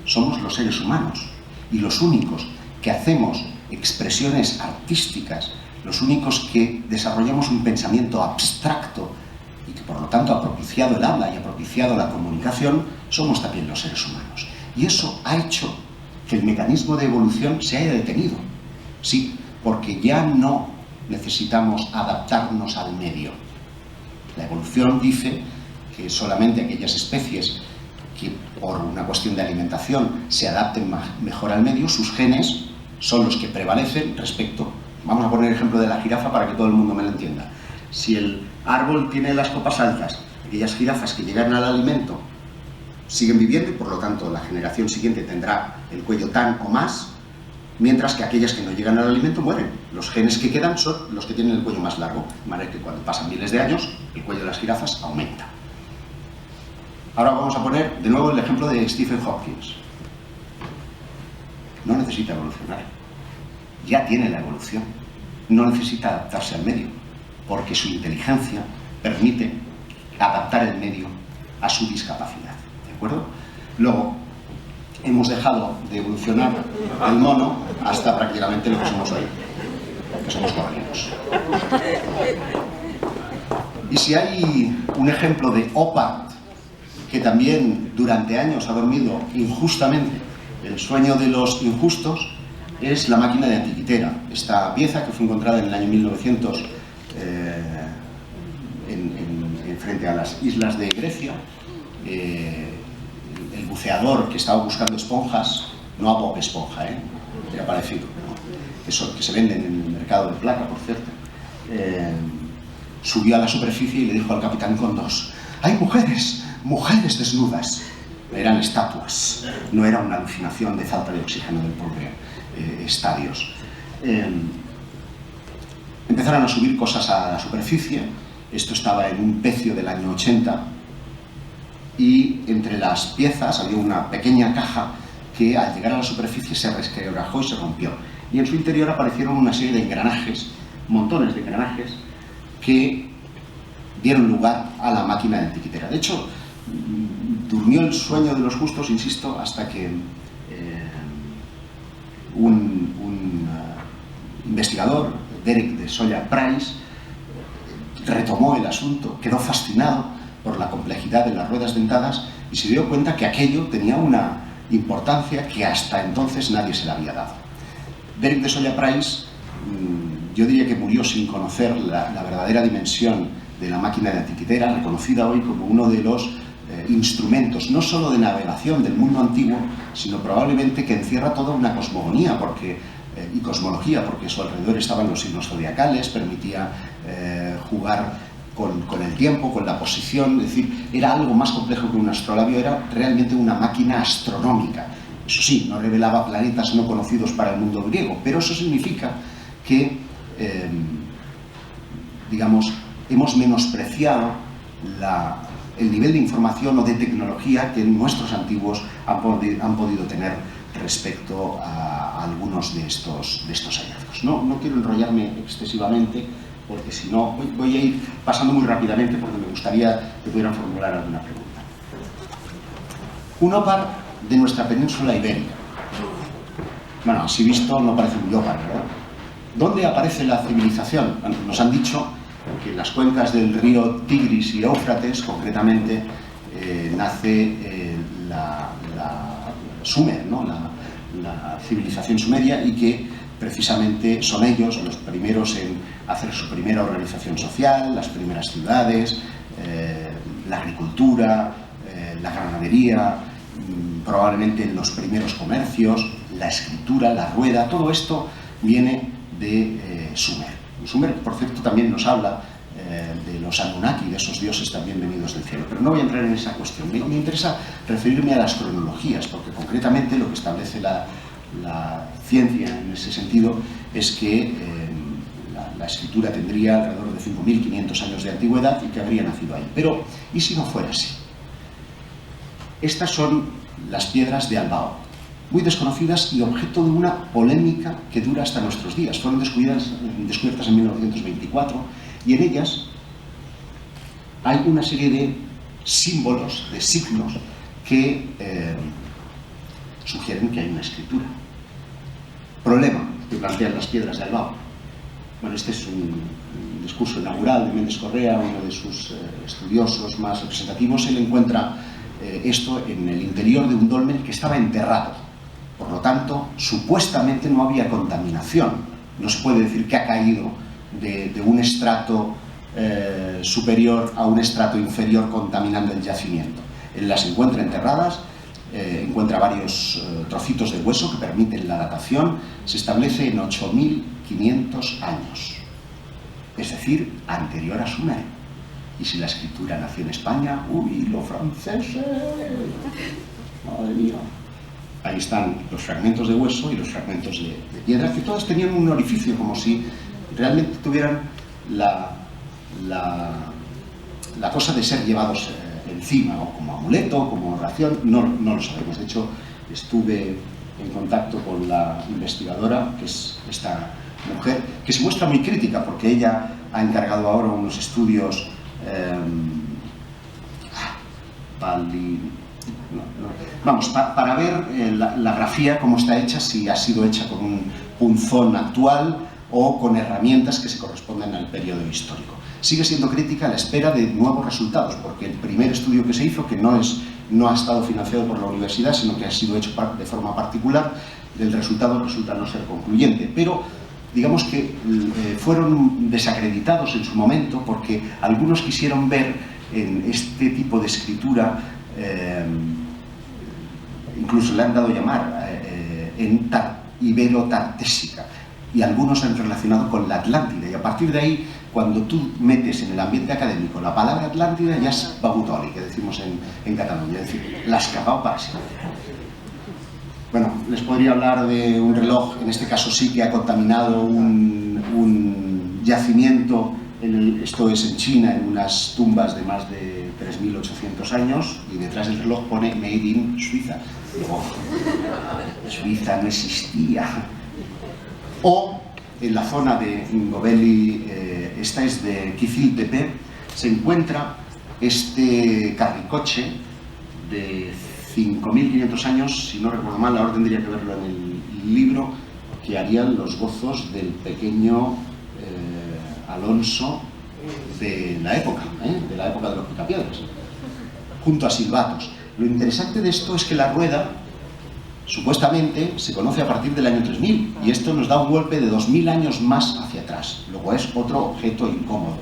somos los seres humanos, y los únicos que hacemos expresiones artísticas, los únicos que desarrollamos un pensamiento abstracto y que por lo tanto ha propiciado el habla y ha propiciado la comunicación, somos también los seres humanos. Y eso ha hecho que el mecanismo de evolución se haya detenido. Sí, porque ya no necesitamos adaptarnos al medio. La evolución dice que solamente aquellas especies que por una cuestión de alimentación se adapten mejor al medio, sus genes son los que prevalecen respecto. Vamos a poner el ejemplo de la jirafa para que todo el mundo me lo entienda. Si el árbol tiene las copas altas, aquellas jirafas que llegan al alimento siguen viviendo y por lo tanto la generación siguiente tendrá el cuello tan o más, mientras que aquellas que no llegan al alimento mueren. Los genes que quedan son los que tienen el cuello más largo, de manera que cuando pasan miles de años, el cuello de las jirafas aumenta. Ahora vamos a poner de nuevo el ejemplo de Stephen Hawking. No necesita evolucionar, ya tiene la evolución, no necesita adaptarse al medio, porque su inteligencia permite adaptar el medio a su discapacidad, ¿de acuerdo? Luego, hemos dejado de evolucionar el mono hasta prácticamente lo que somos hoy, que somos gorrinos. Y si hay un ejemplo de OPA que también durante años ha dormido injustamente el sueño de los injustos, es la máquina de Antiquitera, esta pieza que fue encontrada en el año 1900 frente a las islas de Grecia. El buceador que estaba buscando esponjas, no a Bob Esponja, era parecido, ¿no? Eso, que se venden en el mercado de Plata, por cierto, subió a la superficie y le dijo al capitán Condós: ¡hay mujeres! ¡Mujeres desnudas! Eran estatuas, no era una alucinación de falta de oxígeno del pobre estadios. Empezaron a subir cosas a la superficie. Esto estaba en un pecio del año 80 y entre las piezas había una pequeña caja que al llegar a la superficie se resquebrajó y se rompió. Y en su interior aparecieron una serie de engranajes, montones de engranajes, que dieron lugar a la máquina de Antiquitera. De hecho, durmió el sueño de los justos, insisto, hasta que un investigador, Derek de Solla Price, retomó el asunto, quedó fascinado por la complejidad de las ruedas dentadas y se dio cuenta que aquello tenía una importancia que hasta entonces nadie se le había dado. Derek de Solla Price, yo diría que murió sin conocer la verdadera dimensión de la máquina de Antiquitera, reconocida hoy como uno de los instrumentos, no solo de navegación del mundo antiguo, sino probablemente que encierra toda una cosmogonía y cosmología, porque a su alrededor estaban los signos zodiacales, permitía jugar con el tiempo, con la posición, es decir, era algo más complejo que un astrolabio, era realmente una máquina astronómica. Eso sí, no revelaba planetas no conocidos para el mundo griego, pero eso significa que, digamos, hemos menospreciado el nivel de información o de tecnología que nuestros antiguos han podido tener respecto a algunos de estos hallazgos. No quiero enrollarme excesivamente, porque si no, voy a ir pasando muy rápidamente porque me gustaría que pudieran formular alguna pregunta. Un ópar de nuestra península ibérica. Bueno, así visto no parece un ópar, ¿verdad? ¿Dónde aparece la civilización? Bueno, nos han dicho que en las cuencas del río Tigris y Éufrates, concretamente, nace la Sumer, ¿no? la civilización sumeria, y que precisamente son ellos los primeros en hacer su primera organización social, las primeras ciudades, la agricultura, la ganadería, probablemente los primeros comercios, la escritura, la rueda. Todo esto viene de Sumer. Sumer, por cierto, también nos habla de los Anunnaki, de esos dioses también venidos del cielo. Pero no voy a entrar en esa cuestión. Me interesa referirme a las cronologías, porque concretamente lo que establece la ciencia en ese sentido es que la escritura tendría alrededor de 5.500 años de antigüedad y que habría nacido ahí. Pero, ¿y si no fuera así? Estas son las piedras de Albao, muy desconocidas y objeto de una polémica que dura hasta nuestros días. Fueron descubiertas en 1924 y en ellas hay una serie de símbolos, de signos que sugieren que hay una escritura. Problema que plantean las piedras de Albao. Bueno, este es un discurso inaugural de Méndez Correa, uno de sus estudiosos más representativos. Él encuentra esto en el interior de un dolmen que estaba enterrado. Por lo tanto, supuestamente no había contaminación. No se puede decir que ha caído de un estrato superior a un estrato inferior contaminando el yacimiento. Él las encuentra enterradas, encuentra varios trocitos de hueso que permiten la datación. Se establece en 8.500 años, es decir, anterior a Sumer. Y si la escritura nació en España, ¡uy, los franceses! ¡Madre mía! Ahí están los fragmentos de hueso y los fragmentos de piedra, que todos tenían un orificio, como si realmente tuvieran la cosa de ser llevados encima, o como amuleto, como oración, no lo sabemos. De hecho, estuve en contacto con la investigadora, que es esta mujer, que se muestra muy crítica, porque ella ha encargado ahora unos estudios para ver la grafía, cómo está hecha, si ha sido hecha con un punzón actual o con herramientas que se corresponden al periodo histórico. Sigue siendo crítica a la espera de nuevos resultados, porque el primer estudio que se hizo, que no ha estado financiado por la universidad, sino que ha sido hecho de forma particular, el resultado resulta no ser concluyente. Pero digamos que fueron desacreditados en su momento, porque algunos quisieron ver en este tipo de escritura, incluso le han dado a llamar ibero-tartésica, y algunos han relacionado con la Atlántida, y a partir de ahí, cuando tú metes en el ambiente académico la palabra Atlántida, ya es bagutoli, que decimos en Cataluña, es decir, la escapado para siempre. Bueno, les podría hablar de un reloj, en este caso sí que ha contaminado un yacimiento, esto es en China, en unas tumbas de más de 3.800 años, y detrás del reloj pone Made in Suiza. Digo, Suiza no existía. O en la zona de Ngobeli, esta es de Quizil-Tepe, se encuentra este carricoche de 5.500 años, si no recuerdo mal, ahora tendría que verlo en el libro, que harían los gozos del pequeño Alonso de la época de los Picapiedras, junto a silbatos. Lo interesante de esto es que la rueda, supuestamente, se conoce a partir del año 3000, y esto nos da un golpe de 2000 años más hacia atrás. Luego es otro objeto incómodo.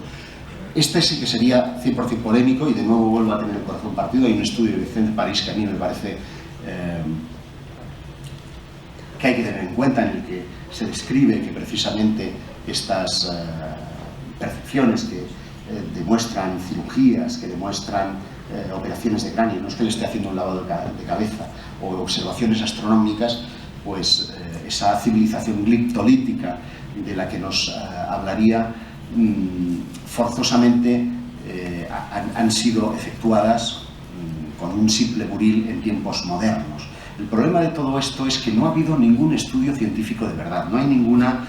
Este sí que sería 100% polémico, y de nuevo vuelvo a tener el corazón partido. Hay un estudio de Vicente París que a mí me parece que hay que tener en cuenta, en el que se describe que precisamente estas percepciones que demuestran cirugías, que demuestran operaciones de cráneo, no es que le esté haciendo un lavado de cabeza, o observaciones astronómicas, pues esa civilización gliptolítica de la que nos hablaría, forzosamente han sido efectuadas con un simple buril en tiempos modernos. El problema de todo esto es que no ha habido ningún estudio científico de verdad, no hay ninguna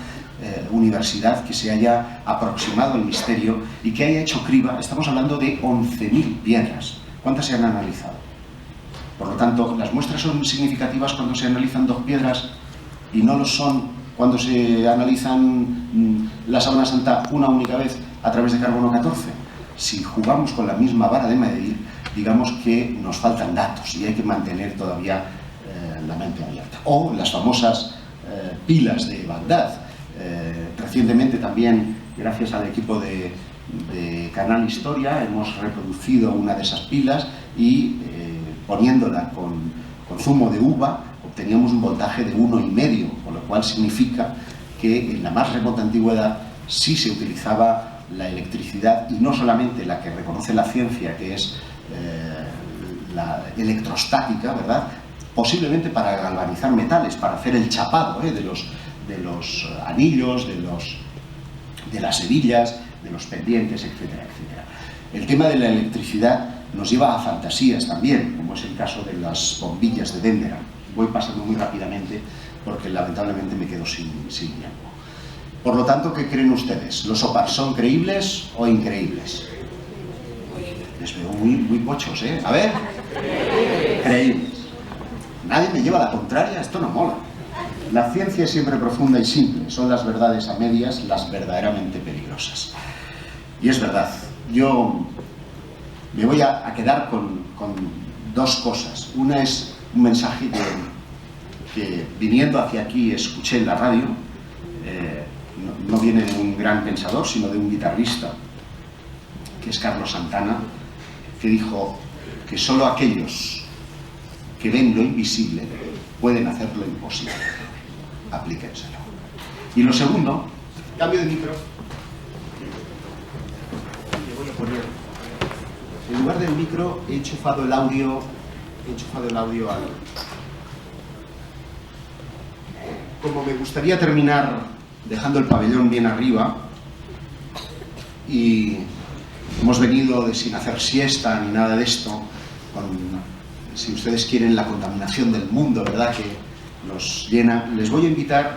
universidad que se haya aproximado al misterio y que haya hecho criba. Estamos hablando de 11.000 piedras. ¿Cuántas se han analizado? Por lo tanto, las muestras son significativas cuando se analizan 2 piedras y no lo son cuando se analizan la sábana santa una única vez a través de carbono 14. Si jugamos con la misma vara de medir, digamos que nos faltan datos y hay que mantener todavía la mente abierta. O las famosas pilas de Bagdad. Recientemente también, gracias al equipo de Canal Historia, hemos reproducido una de esas pilas y poniéndola con zumo de uva obteníamos un voltaje de 1,5, con lo cual significa que en la más remota antigüedad sí se utilizaba la electricidad, y no solamente la que reconoce la ciencia, que es la electrostática, ¿verdad? Posiblemente para galvanizar metales, para hacer el chapado de los anillos, de las hebillas, de los pendientes, etcétera, etcétera. El tema de la electricidad nos lleva a fantasías también, como es el caso de las bombillas de Denver. Voy pasando muy rápidamente porque lamentablemente me quedo sin tiempo. Por lo tanto, ¿qué creen ustedes? ¿Los OPAR son creíbles o increíbles? Les veo muy pochos, ¿eh? A ver. Creíbles. Nadie me lleva la contraria, esto no mola. La ciencia es siempre profunda y simple, son las verdades a medias las verdaderamente peligrosas. Y es verdad, yo me voy a quedar con 2 cosas. Una es un mensaje que viniendo hacia aquí escuché en la radio, no viene de un gran pensador, sino de un guitarrista, que es Carlos Santana, que dijo que solo aquellos que ven lo invisible pueden hacer lo imposible. Aplíquenselo. Y lo segundo, cambio de micro. Le voy a poner en lugar del micro he enchufado el audio al... Como me gustaría terminar dejando el pabellón bien arriba, y hemos venido de sin hacer siesta ni nada de esto, con, si ustedes quieren, la contaminación del mundo, ¿verdad?, que nos llena, les voy a invitar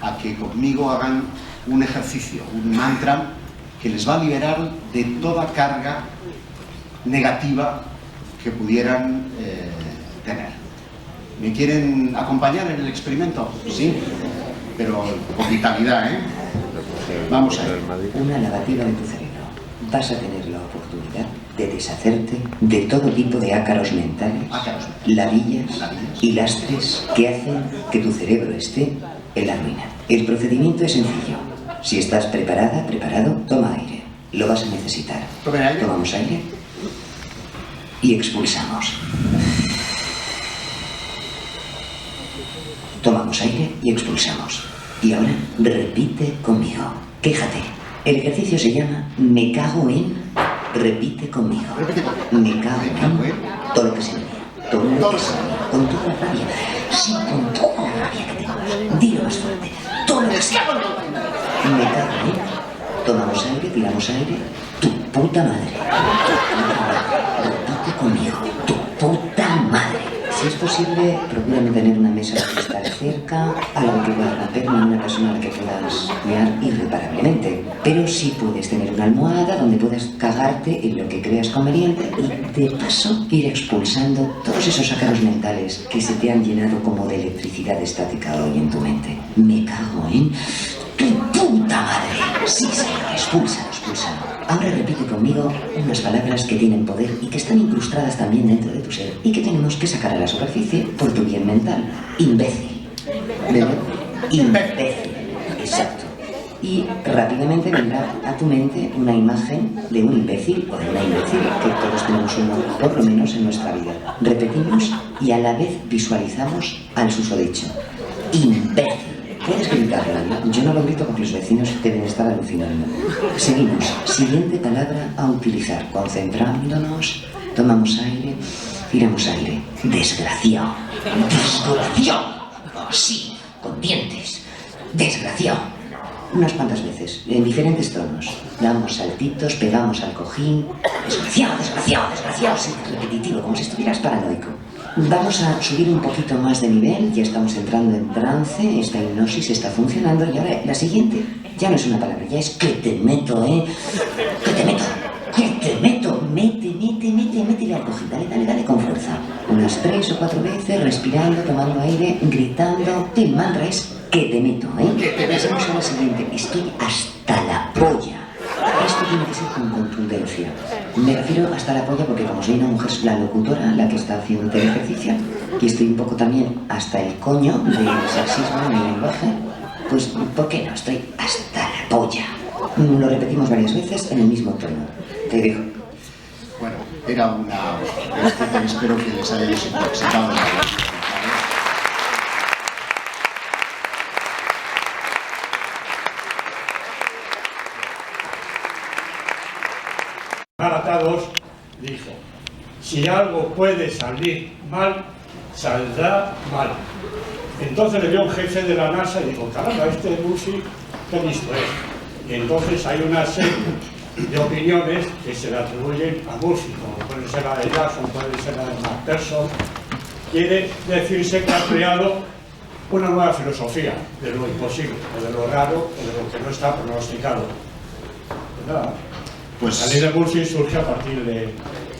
a que conmigo hagan un ejercicio, un mantra que les va a liberar de toda carga negativa que pudieran tener. ¿Me quieren acompañar en el experimento? Sí, pero con vitalidad, ¿eh? Vamos a ver. Una lavativa de tu cerebro. Vas a tener la oportunidad de deshacerte de todo tipo de ácaros mentales, ladillas y lastres que hacen que tu cerebro esté en la ruina. El procedimiento es sencillo. Si estás preparada, preparado, toma aire. Lo vas a necesitar. Tomamos aire y expulsamos. Tomamos aire y expulsamos. Y ahora repite conmigo. Quéjate. El ejercicio se llama Me cago en... Repite conmigo. Me cago en... Todo lo que se me dé. Todo lo que se me dé. Con toda la rabia. Sí, con toda la rabia que tengo. Dilo más fuerte. Todo lo que se me dé. Me cago en... Tomamos aire, tiramos aire. Tu puta madre. Repite conmigo. Tu puta madre. Si es posible, procura no tener una mesa de cristal cerca, algo que pueda romper, ni una persona a la que puedas mear irreparablemente. Pero sí puedes tener una almohada donde puedas cagarte en lo que creas conveniente y, de paso, ir expulsando todos esos ácaros mentales que se te han llenado como de electricidad estática hoy en tu mente. Me cago en... ¡Tu puta madre! Sí, señor, expúlsalo, expúlsalo. Ahora repite conmigo unas palabras que tienen poder y que están incrustadas también dentro de tu ser y que tenemos que sacar a la superficie por tu bien mental. Imbécil. ¿Verdad? Imbécil. Exacto. Y rápidamente vendrá a tu mente una imagen de un imbécil o de una imbécil, que todos tenemos uno, por lo menos en nuestra vida. Repetimos y a la vez visualizamos al susodicho. Imbécil. Puedes gritarlo, ¿no? Yo no lo grito porque los vecinos deben estar alucinando. Seguimos. Siguiente palabra a utilizar. Concentrándonos. Tomamos aire. Tiramos aire. Desgraciado. Desgraciado. Sí, con dientes. Desgraciado. Unas cuantas veces, en diferentes tonos. Damos saltitos, pegamos al cojín. Desgraciado, desgraciado, desgraciado. Sí, repetitivo, como si estuvieras paranoico. Vamos a subir un poquito más de nivel, ya estamos entrando en trance, esta hipnosis está funcionando y ahora la siguiente ya no es una palabra, ya es que te meto, que te meto, que te meto, métele al cojín, dale con fuerza. Unas 3 o 4 veces, respirando, tomando aire, gritando. El mantra es que te meto, Pasamos a la siguiente, estoy hasta la polla. Esto tiene que ser con contundencia. Me refiero hasta la polla porque como soy una mujer, la locutora, la que está haciendo el ejercicio, y estoy un poco también hasta el coño del sexismo en el lenguaje, pues ¿por qué no? Estoy hasta la polla. Lo repetimos varias veces en el mismo tono. Te dejo. Bueno, era una... espero que les haya desintoxicado. Atados dijo, si algo puede salir mal, saldrá mal. Entonces le vio un jefe de la NASA y dijo, caramba, este Murphy, qué listo es. Y entonces hay una serie de opiniones que se le atribuyen a Murphy, como puede ser la de Jackson, puede ser la de McPherson. Quiere decirse que ha creado una nueva filosofía de lo imposible, o de lo raro, o de lo que no está pronosticado. ¿Verdad? Pues, la ley de Murphy surge a partir de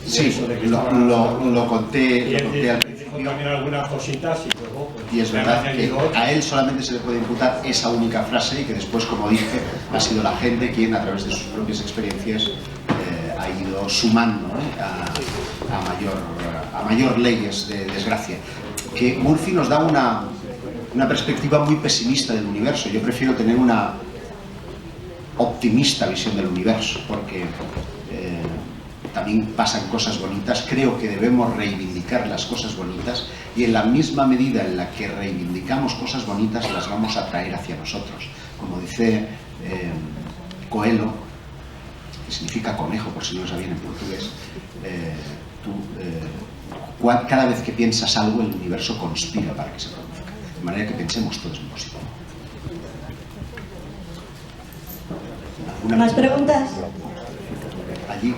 eso, de que lo conté al principio. También algunas cositas y luego... Pues, y es verdad que a él solamente se le puede imputar esa única frase y que después, como dije, ha sido la gente quien, a través de sus propias experiencias, ha ido sumando a mayor leyes de desgracia. Que Murphy nos da una perspectiva muy pesimista del universo. Yo prefiero tener una optimista visión del universo, porque también pasan cosas bonitas. Creo que debemos reivindicar las cosas bonitas y en la misma medida en la que reivindicamos cosas bonitas las vamos a traer hacia nosotros. Como dice Coelho, que significa conejo, por si no lo sabían en portugués, cada vez que piensas algo, el universo conspira para que se produzca. De manera que pensemos todos en positivo. ¿Más preguntas? Allí.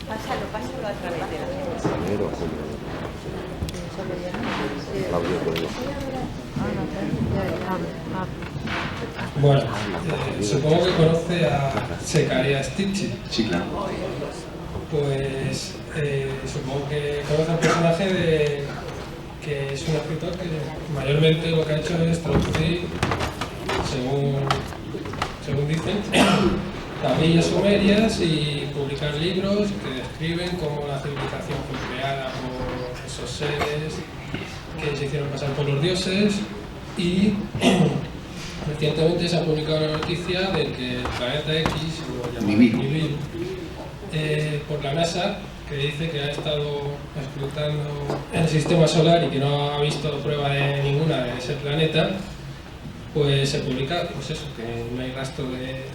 Pásalo a través de la... Bueno, supongo que conoce a Zecaria Stitchie. Sí, claro. Pues supongo que conoce al personaje que es un escritor que mayormente lo que ha hecho es traducir, según dicen, tablillas sumerias y publicar libros que describen cómo la civilización fue creada por esos seres que se hicieron pasar por los dioses. Y recientemente se ha publicado la noticia de que el planeta X, lo llamado Nibiru, por la NASA, que dice que ha estado explotando el sistema solar y que no ha visto prueba de ninguna de ese planeta, pues se publica, pues eso, que no hay rastro de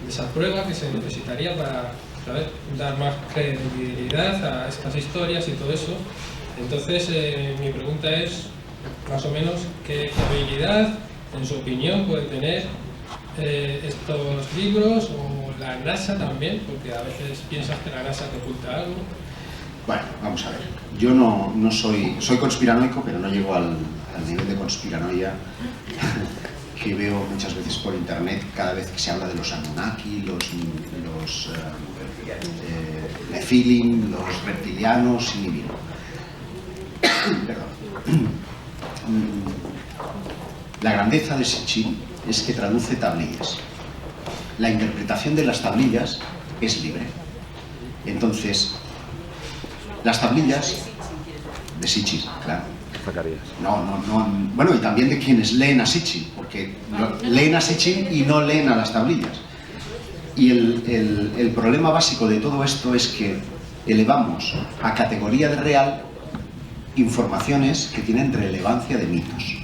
esa prueba que se necesitaría para, ¿sabes?, dar más credibilidad a estas historias y todo eso. Entonces, mi pregunta es, más o menos, ¿qué credibilidad, en su opinión, pueden tener estos libros, o la NASA también? Porque a veces piensas que la NASA te oculta algo. Bueno, vamos a ver. Yo no soy conspiranoico, pero no llego al nivel de conspiranoia que veo muchas veces por internet cada vez que se habla de los Anunnaki, los Nephilim, los reptilianos y Nibiru. Perdón. La grandeza de Sitchin es que traduce tablillas. La interpretación de las tablillas es libre. Entonces, las tablillas de Sitchin, claro. Bueno, y también de quienes leen a Sitchin, porque leen a Sitchin y no leen a las tablillas. Y el problema básico de todo esto es que elevamos a categoría de real informaciones que tienen relevancia de mitos.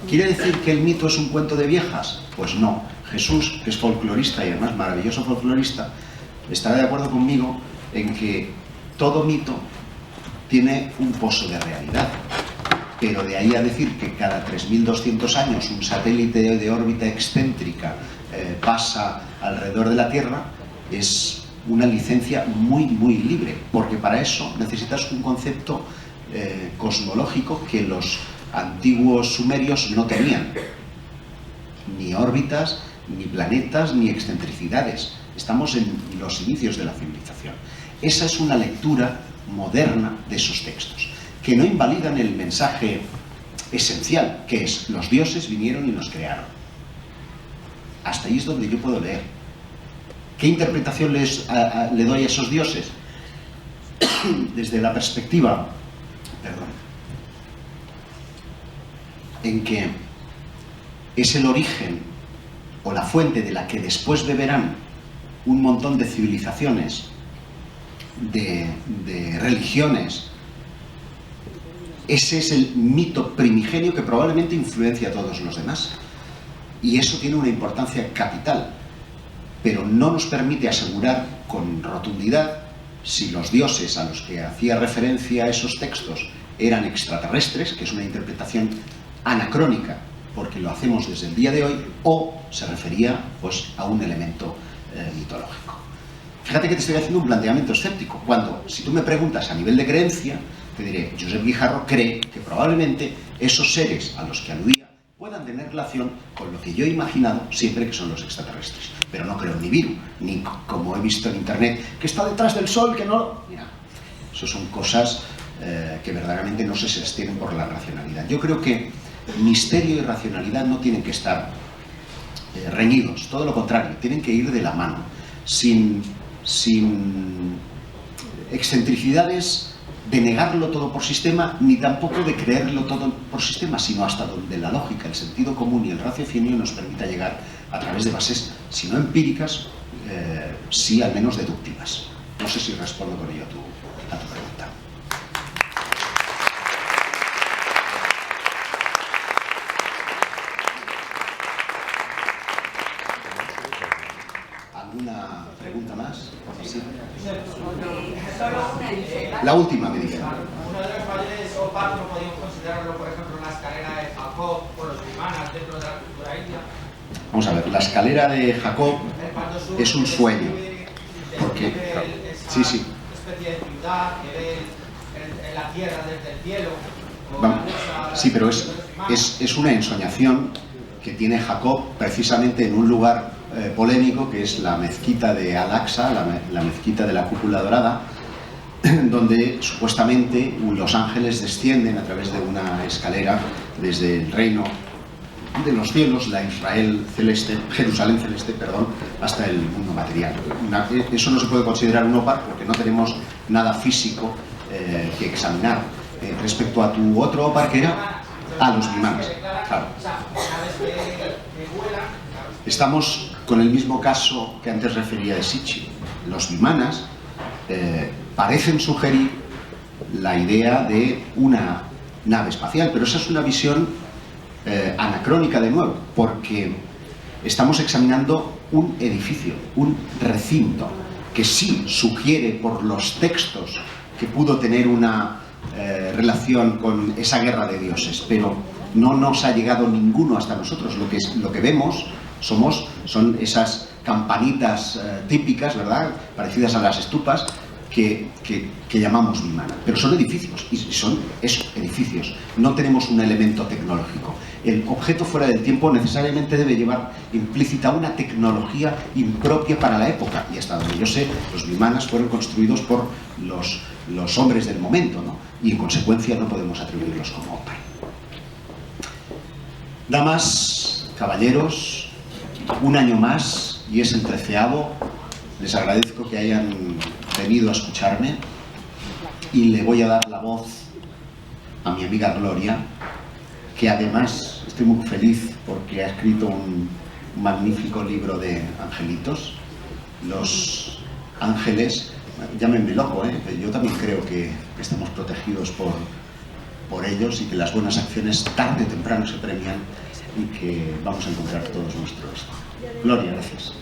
¿Quiere decir que el mito es un cuento de viejas? Pues no. Jesús, que es folclorista y además maravilloso folclorista, estará de acuerdo conmigo en que todo mito tiene un pozo de realidad. Pero de ahí a decir que cada 3.200 años un satélite de órbita excéntrica pasa alrededor de la Tierra es una licencia muy, muy libre, porque para eso necesitas un concepto cosmológico que los antiguos sumerios no tenían. Ni órbitas, ni planetas, ni excentricidades. Estamos en los inicios de la civilización. Esa es una lectura moderna de esos textos, que no invalidan el mensaje esencial, que es: los dioses vinieron y nos crearon. Hasta ahí es donde yo puedo leer. ¿Qué interpretación le doy a esos dioses? Desde la perspectiva, en que es el origen o la fuente de la que después beberán un montón de civilizaciones, de religiones. Ese es el mito primigenio que probablemente influencia a todos los demás. Y eso tiene una importancia capital, pero no nos permite asegurar con rotundidad si los dioses a los que hacía referencia esos textos eran extraterrestres, que es una interpretación anacrónica, porque lo hacemos desde el día de hoy, o se refería pues a un elemento mitológico. Fíjate que te estoy haciendo un planteamiento escéptico, cuando, si tú me preguntas a nivel de creencia, te diré: Josep Guijarro cree que probablemente esos seres a los que aludía puedan tener relación con lo que yo he imaginado siempre, que son los extraterrestres. Pero no creo en Nibiru, ni como he visto en internet, que está detrás del sol, que no... Mira, eso son cosas que verdaderamente no se sostienen por la racionalidad. Yo creo que misterio y racionalidad no tienen que estar reñidos, todo lo contrario, tienen que ir de la mano, sin excentricidades de negarlo todo por sistema, ni tampoco de creerlo todo por sistema, sino hasta donde la lógica, el sentido común y el raciocinio nos permita llegar a través de bases, si no empíricas, sí al menos deductivas. No sé si respondo con ello a tu pregunta. ¿Alguna pregunta más? Sí. Solo una. La última me dice. Uno de los mayores opacos no podíamos considerarlo, por ejemplo, la escalera de Jacob o los vimanas dentro de la cultura india. Vamos a ver, la escalera de Jacob es un sueño. Porque, sí, sí. Especie de ciudad que ve la tierra desde el cielo. Sí, pero es una ensoñación que tiene Jacob precisamente en un lugar polémico, que es la mezquita de Al-Aqsa, la mezquita de la cúpula dorada, donde supuestamente los ángeles descienden a través de una escalera desde el reino de los cielos, la Jerusalén celeste, hasta el mundo material. Eso no se puede considerar un opar porque no tenemos nada físico que examinar. Respecto a tu otro opar, que era los vimanas. Claro. Estamos con el mismo caso que antes refería de Sitchin. Los vimanas parecen sugerir la idea de una nave espacial, pero esa es una visión anacrónica de nuevo, porque estamos examinando un edificio, un recinto, que sí sugiere por los textos que pudo tener una relación con esa guerra de dioses, pero no nos ha llegado ninguno hasta nosotros. Lo que vemos son esas campanitas típicas, ¿verdad?, parecidas a las estupas, que llamamos vimana, pero son edificios, y son eso, edificios. No tenemos un elemento tecnológico. El objeto fuera del tiempo necesariamente debe llevar implícita una tecnología impropia para la época, y hasta donde yo sé, los vimanas fueron construidos por los hombres del momento, ¿no? Y en consecuencia no podemos atribuirlos como opar. Damas, caballeros, un año más, y es el 13º, les agradezco que hayan venido a escucharme, y le voy a dar la voz a mi amiga Gloria, que además estoy muy feliz porque ha escrito un magnífico libro de angelitos. Los ángeles, llámenme loco, yo también creo que estamos protegidos por ellos, y que las buenas acciones tarde o temprano se premian, y que vamos a encontrar todos nuestro éxito. Gloria, gracias.